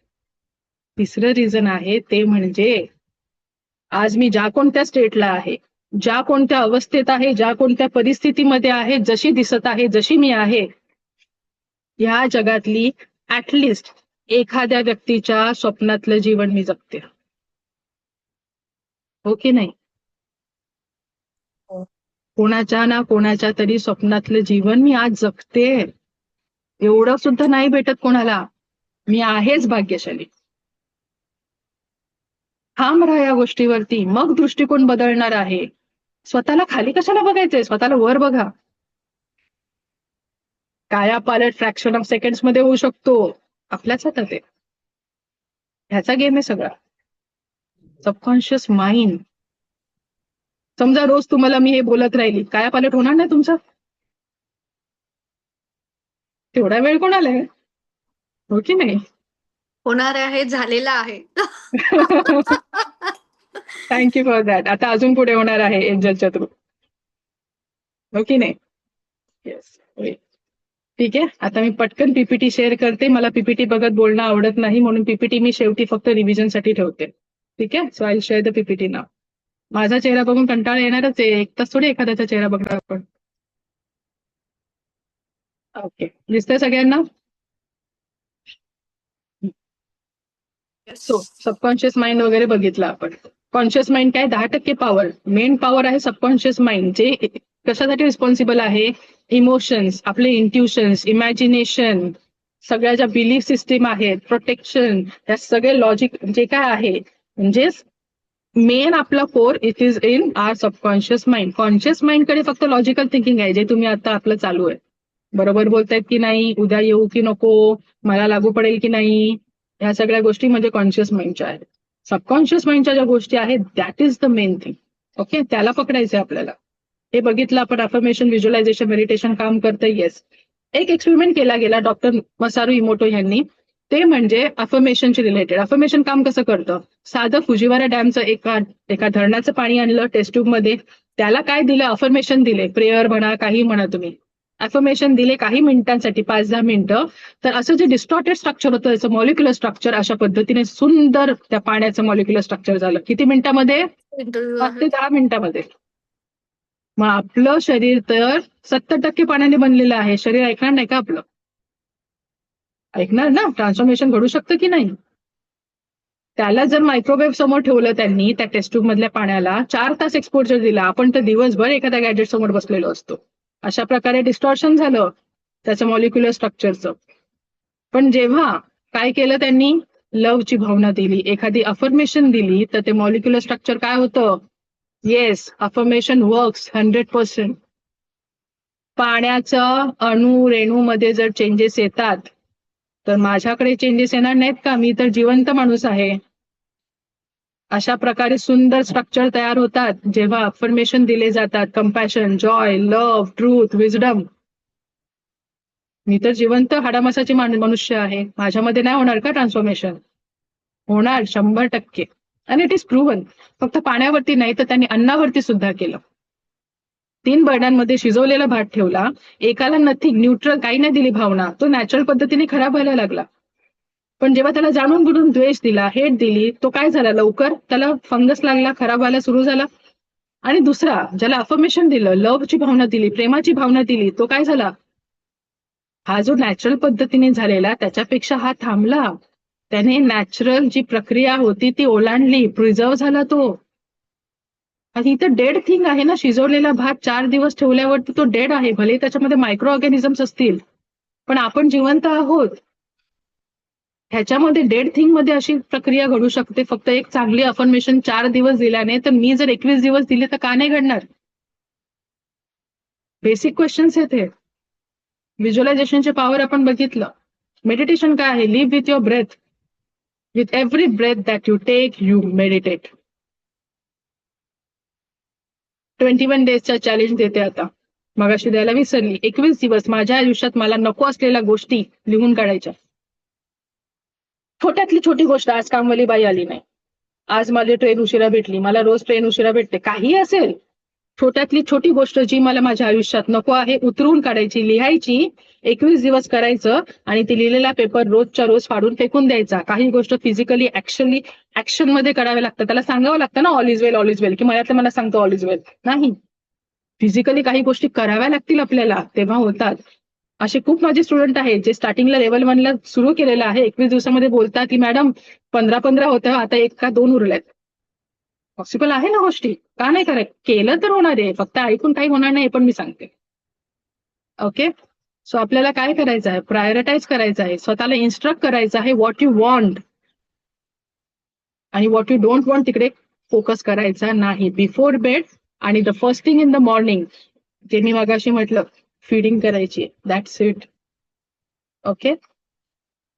तिसरं रिझन आहे ते म्हणजे आज मी ज्या कोणत्या स्टेटला आहे, ज्या कोणत्या अवस्थेत आहे, ज्या कोणत्या परिस्थितीमध्ये आहे, जशी दिसत आहे, जशी मी आहे, ह्या जगातली ऍटलिस्ट एखाद्या व्यक्तीच्या स्वप्नातलं जीवन मी जगते. हो की नाही? कोणाच्या ना कोणाच्या तरी स्वप्नातलं जीवन मी आज जगते. एवढं सुद्धा नाही भेटत कोणाला. मी आहेच भाग्यशाली. ठाम राहा या गोष्टीवरती, मग दृष्टिकोन बदलणार आहे. स्वतःला खाली कशाला बघायचंय? स्वतःला वर बघा. कायापालट फ्रॅक्शन ऑफ सेकंड्स मध्ये होऊ शकतो. आपल्याच हातात आहे. ह्याचा गेम आहे सगळा. Subconscious mind. समजा रोज तुम्हाला मी हे बोलत राहिली, कायापालट होणार नाही तुमचं? तेवढा वेळ कोणाला आहे? हो की नाही? होणार आहे, झालेलं आहे. Thank you for that. आता अजून पुढे होणार आहे एंजलच्या थ्रू. हो की नाही? येस. ठीक आहे, आता मी पटकन पीपीटी शेअर करते. मला पीपीटी बघत बोलणं आवडत नाही, म्हणून पीपीटी मी शेवटी फक्त रिव्हिजनसाठी ठेवते. ठीक आहे. So I share the PPT नाव. माझा चेहरा बघून कंटाळा येणारच आहे, एक तास थोडी एखाद्याचा चेहरा बघणार आपण. ओके, दिसतंय सगळ्यांना? सो सबकॉन्शियस माइंड वगैरे बघितलं आपण. कॉन्शियस माइंड काय 10% पॉवर, मेन पॉवर आहे सबकॉन्शियस माइंड, जे कशासाठी रिस्पॉन्सिबल आहे? इमोशन्स, आपले इंट्युशन्स, इमॅजिनेशन, सगळ्या ज्या बिलीफ सिस्टीम आहेत, प्रोटेक्शन, या सगळे लॉजिक जे काय आहे, म्हणजेच मेन आपला core it is in R subconscious mind. Conscious mind कडे फक्त लॉजिकल थिंकिंग आहे, जे तुम्ही आता आपलं चालू आहे. बरोबर बोलतायत की नाही, उद्या येऊ की नको, मला लागू पडेल की नाही, ह्या सगळ्या गोष्टी म्हणजे कॉन्शियस माइंडच्या आहेत. सबकॉन्शियस माइंडच्या ज्या गोष्टी आहेत that is the main thing. Okay, त्याला पकडायचंय आपल्याला. हे बघितलं आपण, अफर्मेशन, व्हिज्युअलायझेशन, मेडिटेशन काम करतं. येस, एक एक्सपेरिमेंट केला गेला डॉक्टर मसारू इमोटो यांनी, ते म्हणजे अफर्मेशनशी रिलेटेड. अफर्मेशन काम कसं करतं? साधं फुजिवारा डॅमचं एका धरणाचं पाणी आणलं टेस्ट ट्यूब मध्ये, त्याला काय दिलं? अफर्मेशन दिले, प्रेयर म्हणा, काही म्हणा तुम्ही, अफर्मेशन दिले काही मिनिटांसाठी, 5-10 मिनिटं. तर असं जे डिस्टॉर्टेड स्ट्रक्चर होतं त्याचं मॉलिक्युलर स्ट्रक्चर अशा पद्धतीने सुंदर त्या पाण्याचं मॉलिक्युलर स्ट्रक्चर झालं. किती मिनिटामध्ये? 5 ते 10 मिनिटामध्ये. मग आपलं शरीर तर 70% पाण्याने बनलेलं आहे. शरीर ऐकणार नाही का आपलं? ऐकणार ना. ट्रान्सफॉर्मेशन घडू शकतं की नाही? त्याला जर मायक्रोवेव्ह समोर ठेवलं त्यांनी, त्या टेस्ट ट्यूब मधल्या पाण्याला 4 तास एक्सपोजर दिला, आपण तर दिवसभर एखाद्या गॅजेट समोर बसलेलो असतो. अशा प्रकारे डिस्टॉर्शन झालं त्याचं मॉलिक्युलर स्ट्रक्चरचं. पण जेव्हा काय केलं त्यांनी? लव्हची भावना दिली, एखादी अफर्मेशन दिली, तर ते मॉलिक्युलर स्ट्रक्चर काय होतं? Yes, affirmation works 100%. पाण्याच्या अणू रेणूमध्ये जर चेंजेस येतात तर माझ्याकडे चेंजेस येणार नाहीत का? मी तर जिवंत माणूस आहे. अशा प्रकारे सुंदर स्ट्रक्चर तयार होतात जेव्हा अफर्मेशन दिले जातात. Compassion, joy, love, truth, wisdom. मी तर जिवंत हाडामासाची मनुष्य आहे, माझ्यामध्ये नाही होणार का ट्रान्सफॉर्मेशन? होणार 100%. आणि इट इज प्रूव्हन. फक्त पाण्यावरती नाही तर त्यांनी अन्नावरती सुद्धा केलं. 3 बर्ड्यांमध्ये शिजवलेला भात ठेवला, एकाला नथिंग, न्यूट्रल, काही नाही दिली भावना, तो नॅचरल पद्धतीने खराब व्हायला लागला. पण जेव्हा त्याला जाणून बुजून द्वेष दिला, हेट दिली, तो काय झाला? लवकर त्याला फंगस लागला, खराब व्हायला सुरू झाला. आणि दुसरा ज्याला अफर्मेशन दिलं, लव्हची भावना दिली, प्रेमाची भावना दिली, तो काय झाला? हा जो नॅचरल पद्धतीने झालेला त्याच्यापेक्षा हा थांबला. त्याने नॅचरल जी प्रक्रिया होती ती ओलांडली, प्रिझर्व झाला तो. ही तर डेड थिंग आहे ना. शिजवलेला भात 4 दिवस ठेवल्यावरती तो डेड आहे, भले त्याच्यामध्ये मायक्रो ऑर्गॅनिझम्स असतील, पण आपण जिवंत आहोत. ह्याच्यामध्ये डेड थिंग मध्ये अशी प्रक्रिया घडू शकते फक्त एक चांगली अफर्मेशन 4 दिवस दिल्याने. तर मी जर 21 दिवस दिले तर का नाही घडणार? बेसिक क्वेश्चन्स आहेत हे. व्हिज्युअलायझेशनचे पॉवर आपण बघितलं. मेडिटेशन काय आहे? Live with your breath. With every breath that you take you meditate. 21 डेजचा चॅलेंज देते आता, मगाशी द्यायला विसरली. 21 दिवस माझ्या आयुष्यात मला नको असलेल्या गोष्टी लिहून काढायच्या. छोट्यातली छोटी गोष्ट, आज कामवाली बाई आली नाही, आज माझी ट्रेन उशिरा भेटली, मला रोज ट्रेन उशिरा भेटते, काही असेल, छोट्यातली छोटी गोष्ट जी मला माझ्या आयुष्यात नको आहे उतरून काढायची, लिहायची, 21 दिवस करायचं आणि ती लिहिलेला पेपर रोजच्या रोज फाडून फेकून द्यायचा. काही गोष्ट फिजिकली ऍक्शन मध्ये कराव्या लागतात. त्याला सांगावं लागतं ना all is well, all is well, की मनातलं मला सांगतो ऑल इज वेल. नाही, फिजिकली काही गोष्टी कराव्या लागतील आपल्याला, तेव्हा होतात. असे खूप माझे स्टुडंट आहेत जे स्टार्टिंगला लेव्हल 1 ला सुरू केलेलं आहे, 21 दिवसामध्ये बोलतात की मॅडम 15 होतं, आता 1 का 2 उरलेत. पॉसिबल आहे ना गोष्टी, का नाही करायचं? केलं तर होणार आहे, फक्त ऐकून काही होणार नाही हे पण मी सांगते. ओके, सो आपल्याला काय करायचं आहे? प्रायोरिटाईज करायचं आहे, स्वतःला इन्स्ट्रक्ट करायचं आहे व्हॉट यू वॉन्ट आणि व्हॉट यू डोंट वॉन्ट तिकडे फोकस करायचा नाही. बिफोर बेड आणि the first thing in the morning, जे मी मगाशी म्हटलं, फीडिंग करायची. That's it. ओके,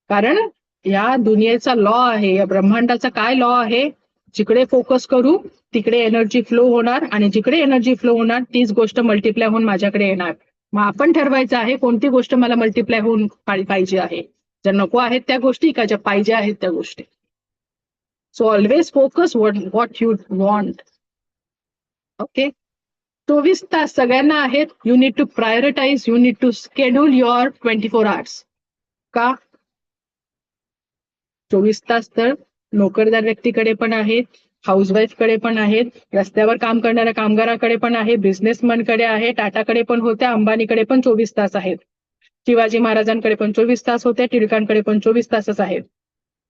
कारण या दुनियेचा लॉ आहे, या ब्रह्मांडाचा काय लॉ आहे? जिकडे फोकस करू तिकडे एनर्जी फ्लो होणार आणि जिकडे एनर्जी फ्लो होणार तीच गोष्ट मल्टिप्लाय होऊन माझ्याकडे येणार. मग आपण ठरवायचं आहे कोणती गोष्ट मला मल्टिप्लाय होऊन पाहिजे आहे. जर नको आहेत त्या गोष्टी का ज्या पाहिजे आहेत त्या गोष्टी. So always focus what you want. Okay, 24 तास सगळ्यांना आहेत. You need to prioritize, you need to schedule your 24 hours. का? 24 तास तर नोकरदार व्यक्तीकडे पण आहेत, हाऊसवाईफ कडे पण आहेत, रस्त्यावर काम करणाऱ्या कामगाराकडे पण आहे, बिझनेसमन कडे आहे, टाटाकडे पण होत्या, अंबानीकडे पण 24 तास आहेत, शिवाजी महाराजांकडे पण 24 तास होते, टिळकांकडे पण 24 तासच आहेत,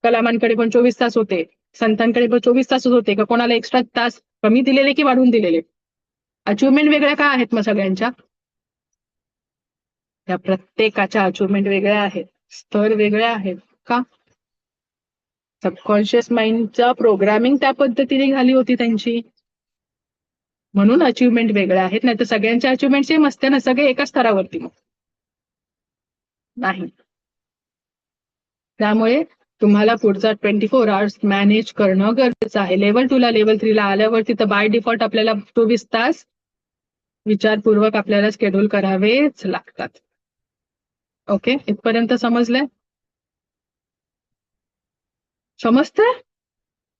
कलामांकडे पण 24 तास होते, संतांकडे पण 24 तासच होते. का कोणाला एक्स्ट्रा तास कमी दिलेले की वाढून दिलेले? अचिव्हमेंट वेगळ्या का आहेत मग सगळ्यांच्या? त्या प्रत्येकाच्या अचिव्हमेंट वेगळ्या आहेत, स्तर वेगळे आहेत. का? सबकॉन्शियस माइंडचा प्रोग्रामिंग त्या पद्धतीने झाली होती त्यांची, म्हणून अचिव्हमेंट वेगळ्या आहेत. नाही तर सगळ्यांच्या अचिव्हमेंट सेम असते ना, सगळे एका स्तरावरती मग नाही. त्यामुळे तुम्हाला पुढचा 24 आवर्स मॅनेज करणं गरजेचं आहे. लेव्हल 2 ला लेव्हल 3 ला आल्यावरती तर बाय डिफॉल्ट आपल्याला 24 तास विचारपूर्वक आपल्याला शेड्यूल करावेच लागतात. ओके, इथपर्यंत समजलंय? समजतंय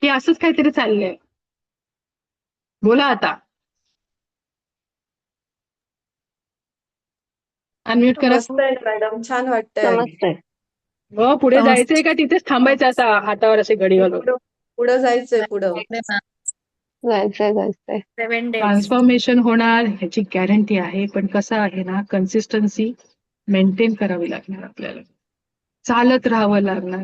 की असंच काहीतरी चाललंय? बोला आता, अनम्यूट करा. मस्त आहे मॅडम, छान वाटतंय. समजतंय. हो, पुढे समजतंय. जायचंय का तिथेच थांबायचं आता हातावर असे घडी घालून? पुढं जायचंय पुढं. जायचंय. 7 days. ट्रान्सफॉर्मेशन होणार ह्याची गॅरंटी आहे, पण कसं आहे ना, कन्सिस्टन्सी मेंटेन करावी लागणार आपल्याला, चालत राहावं लागणार.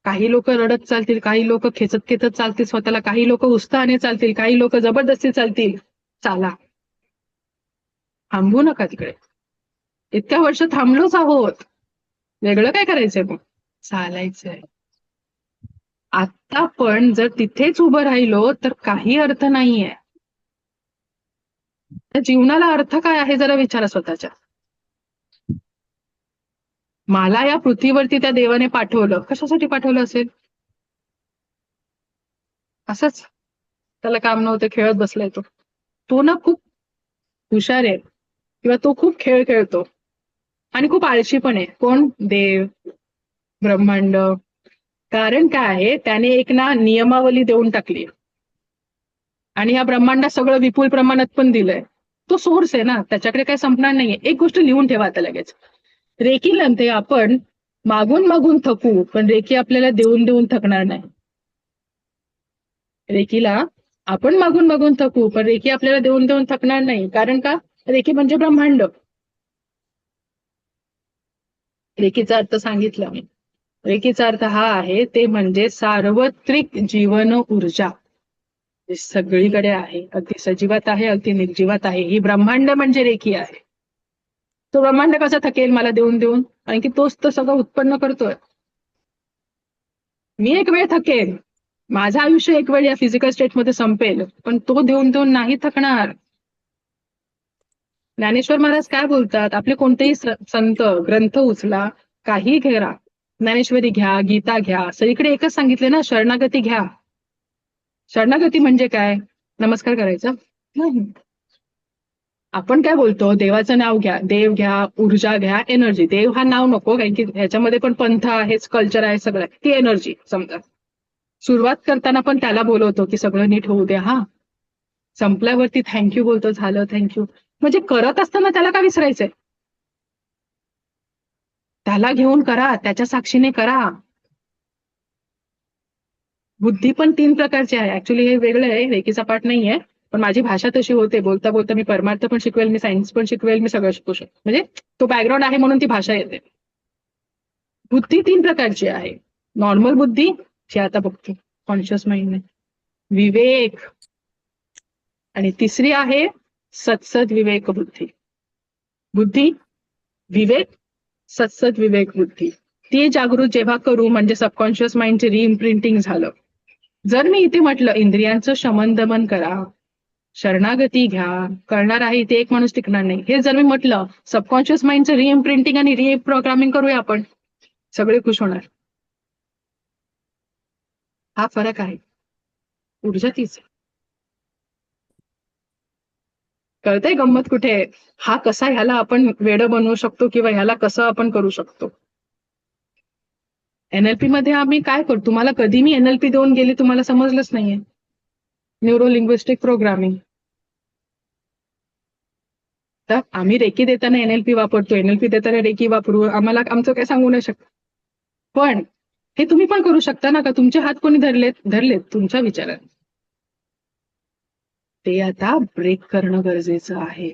काही लोक रडत चालतील, काही लोक खेचत खेचत चालतील स्वतःला, काही लोक उत्साहाने चालतील, काही लोक जबरदस्ती चालतील. चाला, थांबू नका तिकडे. इतक्या वर्ष थांबलोच आहोत, वेगळं काय करायचंय मग? चालायचंय. आता पण जर तिथेच उभं राहिलो तर काही अर्थ नाहीये. त्या जीवनाला अर्थ काय आहे जरा विचारा स्वतःच्या. मला या पृथ्वीवरती त्या देवाने पाठवलं, कशासाठी पाठवलं असेल? असंच त्याला काम नव्हतं, खेळत बसलाय तो. तो ना खूप हुशार आहे, किंवा तो खूप खेळ खेळतो आणि खूप आळशी पण आहे. कोण? देव, ब्रह्मांड. कारण काय आहे, त्याने एक ना नियमावली देऊन टाकली आणि या ब्रह्मांडात सगळं विपुल प्रमाणात पण दिलंय. तो सोर्स आहे ना, त्याच्याकडे काही संपणार नाहीये. एक गोष्ट लिहून ठेवा आता लगेच. रेकी म्हणते आपण मागून मागून थकू, पण रेकी आपल्याला देऊन देऊन थकणार नाही. रेकीला आपण मागून मागून थकू, पण रेकी आपल्याला देऊन देऊन थकणार नाही. कारण का? रेकी म्हणजे ब्रह्मांड. रेकीचा अर्थ सांगितला मी. रेकीचा अर्थ हा आहे, ते म्हणजे सार्वत्रिक जीवन ऊर्जा, जी सगळीकडे आहे, अगदी सजीवात आहे, अगदी निर्जीवात आहे. ही ब्रह्मांड म्हणजे रेकी आहे. तो ब्रह्मांड कसा थकेल मला देऊन देऊन? कारण की तोच तर सगळं उत्पन्न करतोय. मी एक वेळ थकेल, माझं आयुष्य एक वेळ या फिजिकल स्टेटमध्ये संपेल, पण तो देऊन देऊन नाही थकणार. ज्ञानेश्वर महाराज काय बोलतात? आपले कोणतेही संत ग्रंथ उचला, काही घ्या, ज्ञानेश्वरी घ्या, गीता घ्या, सगळीकडे एकच सांगितले ना, शरणागती घ्या. शरणागती म्हणजे काय? नमस्कार करायचा नाही. आपण काय बोलतो? देवाचं नाव घ्या, देव घ्या, ऊर्जा घ्या, एनर्जी. देव हा नाव नको, कारण की ह्याच्यामध्ये पण पंथ आहे, कल्चर आहे, सगळं आहे. ती एनर्जी समजा. सुरुवात करताना पण त्याला बोलवतो की सगळं नीट होऊ द्या हा. संपल्यावरती थँक्यू बोलतो, झालं थँक्यू. म्हणजे करत असताना त्याला का विसरायचंय? त्याला घेऊन करा, त्याच्या साक्षीने करा. बुद्धी पण 3 प्रकारची आहे. ऍक्च्युली हे वेगळं आहे, रेकीचा पाठ नाहीये, पण माझी भाषा तशी होते. बोलता बोलता मी परमार्थ पण शिकवेल, मी सायन्स पण शिकवेल, मी सगळं शिकू शकतो. म्हणजे तो बॅकग्राऊंड आहे म्हणून ती भाषा येते. बुद्धी 3 प्रकारची आहे. नॉर्मल बुद्धी, जी आता बघतो कॉन्शियस माइंडने, विवेक, आणि तिसरी आहे सत्सद विवेक बुद्धी. बुद्धी, विवेक, सत्सद विवेक बुद्धी. ती जागृत जेव्हा करू, म्हणजे सबकॉन्शियस माइंडचे रिइम्प्रिंटिंग झालं. जर मी इथे म्हटलं इंद्रियांचं शमन दमन करा, शरणागती घ्या, करणार आहे इथे एक माणूस टिकणार नाही, हे जर मी म्हटलं, सबकॉन्शियस माइंडचं रिइम्प्रिंटिंग आणि रिप्रोग्रामिंग करूया आपण, सगळे खुश होणार. हा फरक आहे. ऊर्जा तीच आहे. कळतंय गंमत कुठे आहे? हा कसा ह्याला आपण वेडं बनवू शकतो, किंवा ह्याला कसं आपण करू शकतो. एनएलपी मध्ये आम्ही काय करतो? तुम्हाला कधी मी एनएलपी देऊन गेली तुम्हाला समजलंच नाहीये. Neuro linguistic programming. तर आम्ही रेकी देताना एनएलपी वापरतो, एनएलपी देताना रेकी वापरू, आम्हाला आमचं काय सांगू नाही शकत. पण हे तुम्ही पण करू शकता ना, का तुमचे हात कोणी धरलेत तुमच्या विचारात. ते आता ब्रेक करणं गरजेचं आहे.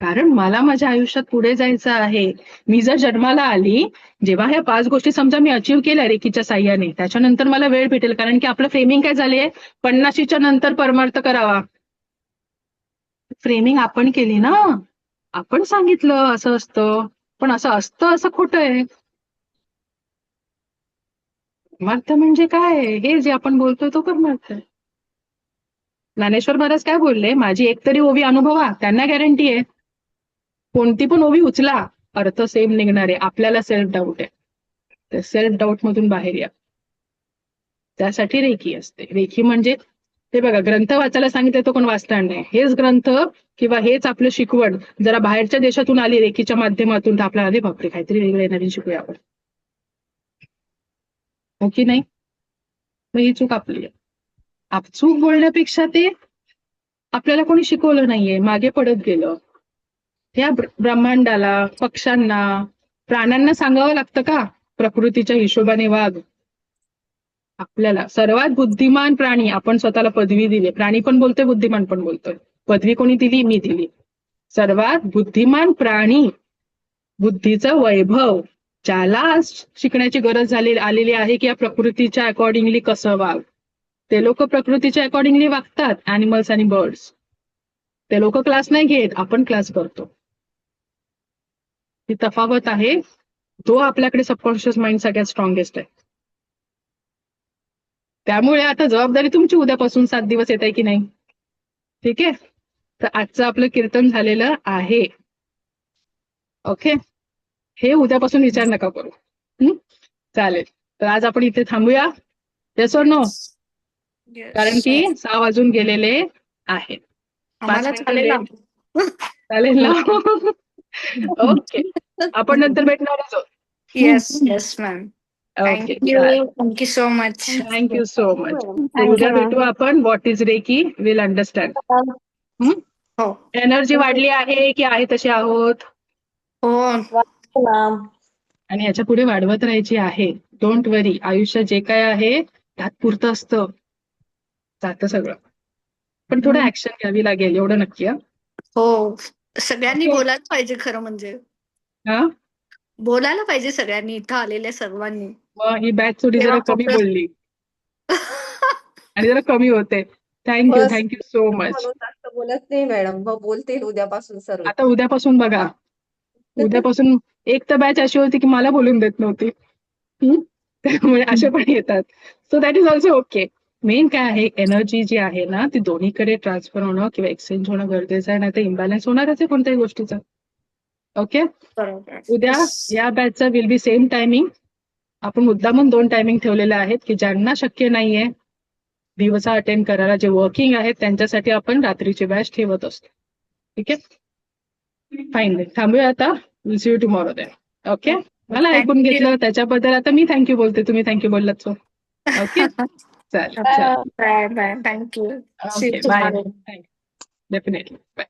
कारण मला माझ्या आयुष्यात पुढे जायचं आहे. मी जर जन्माला आली, जेव्हा ह्या 5 गोष्टी समजा मी अचीव्ह केल्या रेकीच्या साह्याने, त्याच्यानंतर मला वेळ भेटेल. कारण की आपलं फ्रेमिंग काय झालीये, 50च्या नंतर परमार्थ करावा. फ्रेमिंग आपण केली ना, आपण सांगितलं असं असतं, पण असं असतं असं खोटं आहे. परमार्थ म्हणजे काय, हे जे आपण बोलतोय तो परमार्थ आहे. ज्ञानेश्वर महाराज काय बोलले, माझी एकतरी ओवी अनुभवा, त्यांना गॅरंटी आहे. कोणती पण ओवी उचला, अर्थ सेम निघणार आहे. आपल्याला सेल्फ डाऊट आहे, तर सेल्फ डाऊट मधून बाहेर या. त्यासाठी रेखी असते. रेखी म्हणजे ते बघा, ग्रंथ वाचायला सांगितलं तो कोण वाचणार नाही. हेच ग्रंथ किंवा हेच आपलं शिकवण जरा बाहेरच्या देशातून आली रेखीच्या माध्यमातून, तर आपल्याला अरे बापरे काहीतरी वेगळं नवीन शिकूया आपण, हो की नाही. मग ही चूक आपली आहे. चूक बोलण्यापेक्षा ते आपल्याला कोणी शिकवलं नाहीये, मागे पडत गेलं. ह्या ब्रह्मांडाला, पक्ष्यांना, प्राण्यांना सांगावं लागतं का प्रकृतीच्या हिशोबाने वाग. आपल्याला सर्वात बुद्धिमान प्राणी, आपण स्वतःला पदवी दिली. प्राणी पण बोलतोय, बुद्धिमान पण बोलतोय. पदवी कोणी दिली, मी दिली. सर्वात बुद्धिमान प्राणी, बुद्धीचं वैभव, ज्याला शिकण्याची गरज आलेली आहे की या प्रकृतीच्या अकॉर्डिंगली कसं वाग. ते लोक प्रकृतीच्या अकॉर्डिंगली वागतात, अॅनिमल्स आणि बर्ड्स. ते लोक क्लास नाही घेत, आपण क्लास करतो. ही तफावत आहे. तो आपल्याकडे सबकॉन्शियस माइंड सगळ्यात स्ट्रॉंगेस्ट आहे. त्यामुळे आता जबाबदारी तुमची, उद्यापासून 7 दिवस येत आहे की नाही. ठीक आहे, तर आजचं आपलं कीर्तन झालेलं आहे. ओके, हे उद्यापासून विचार नका करू. चालेल, तर आज आपण इथे थांबूया. येस और नो, कारण की 6 वाजून गेलेले आहेत. आम्हाला 5 चालेल ना. मिनिटं चालेल ना. ओके, आपण नंतर भेटणारच आहोत. Yes yes ma'am. Okay, thank you so much. Thank you so much. Thank उद्या you, ma'am. भेटू आपण. What is reiki will understand. हो एनर्जी वाढली आहे की आहे तशी आहोत, हो मॅम. आणि याच्या पुढे वाढवत राहायची आहे. डोंट वरी, आयुष्य जे काय आहे त्यात पुरतं असतं, जातं सगळं. पण थोडं ऍक्शन घ्यावी लागेल, एवढं नक्की. हो, सगळ्यांनी Okay. बोलायला पाहिजे. खरं म्हणजे हा, बोलायला पाहिजे सगळ्यांनी, इथं आलेल्या सर्वांनी. मग ही बॅच थोडी जरा तेव्हा कमी आपलं- बोलली आणि जरा कमी होते. Thank you so much. म्हणून जास्त बोलत नाही मॅडम, मग बोलतील उद्यापासून सर्व. आता उद्यापासून बघा, उद्यापासून एक तर बॅच अशी होती की मला बोलून देत नव्हती. त्यामुळे असे पण येतात. So that is also okay. Main काय आहे, एनर्जी जी आहे ना, ती दोन्हीकडे ट्रान्सफर होणं किंवा एक्सचेंज होणं गरजेचं आहे. नाही तर इम्बॅलन्स होणारच आहे कोणत्याही गोष्टीचा. ओके, बरोबर. उद्या या बॅचचा विल बी सेम टायमिंग. आपण मुद्दामून 2 टायमिंग ठेवलेले आहेत की ज्यांना शक्य नाहीये दिवसा अटेंड करायला, जे वर्किंग आहेत त्यांच्यासाठी आपण रात्रीची बॅच ठेवत असतो. ठीक आहे, फाईन. थांबूया आता. Will see you tomorrow then. Okay, मला Thank ऐकून you. घेतलं त्याच्याबद्दल आता मी थँक्यू बोलते, तुम्ही थँक्यू बोललात. सो ओके, चालेल. Bye bye. Thank you. Okay, bye. Definitely bye.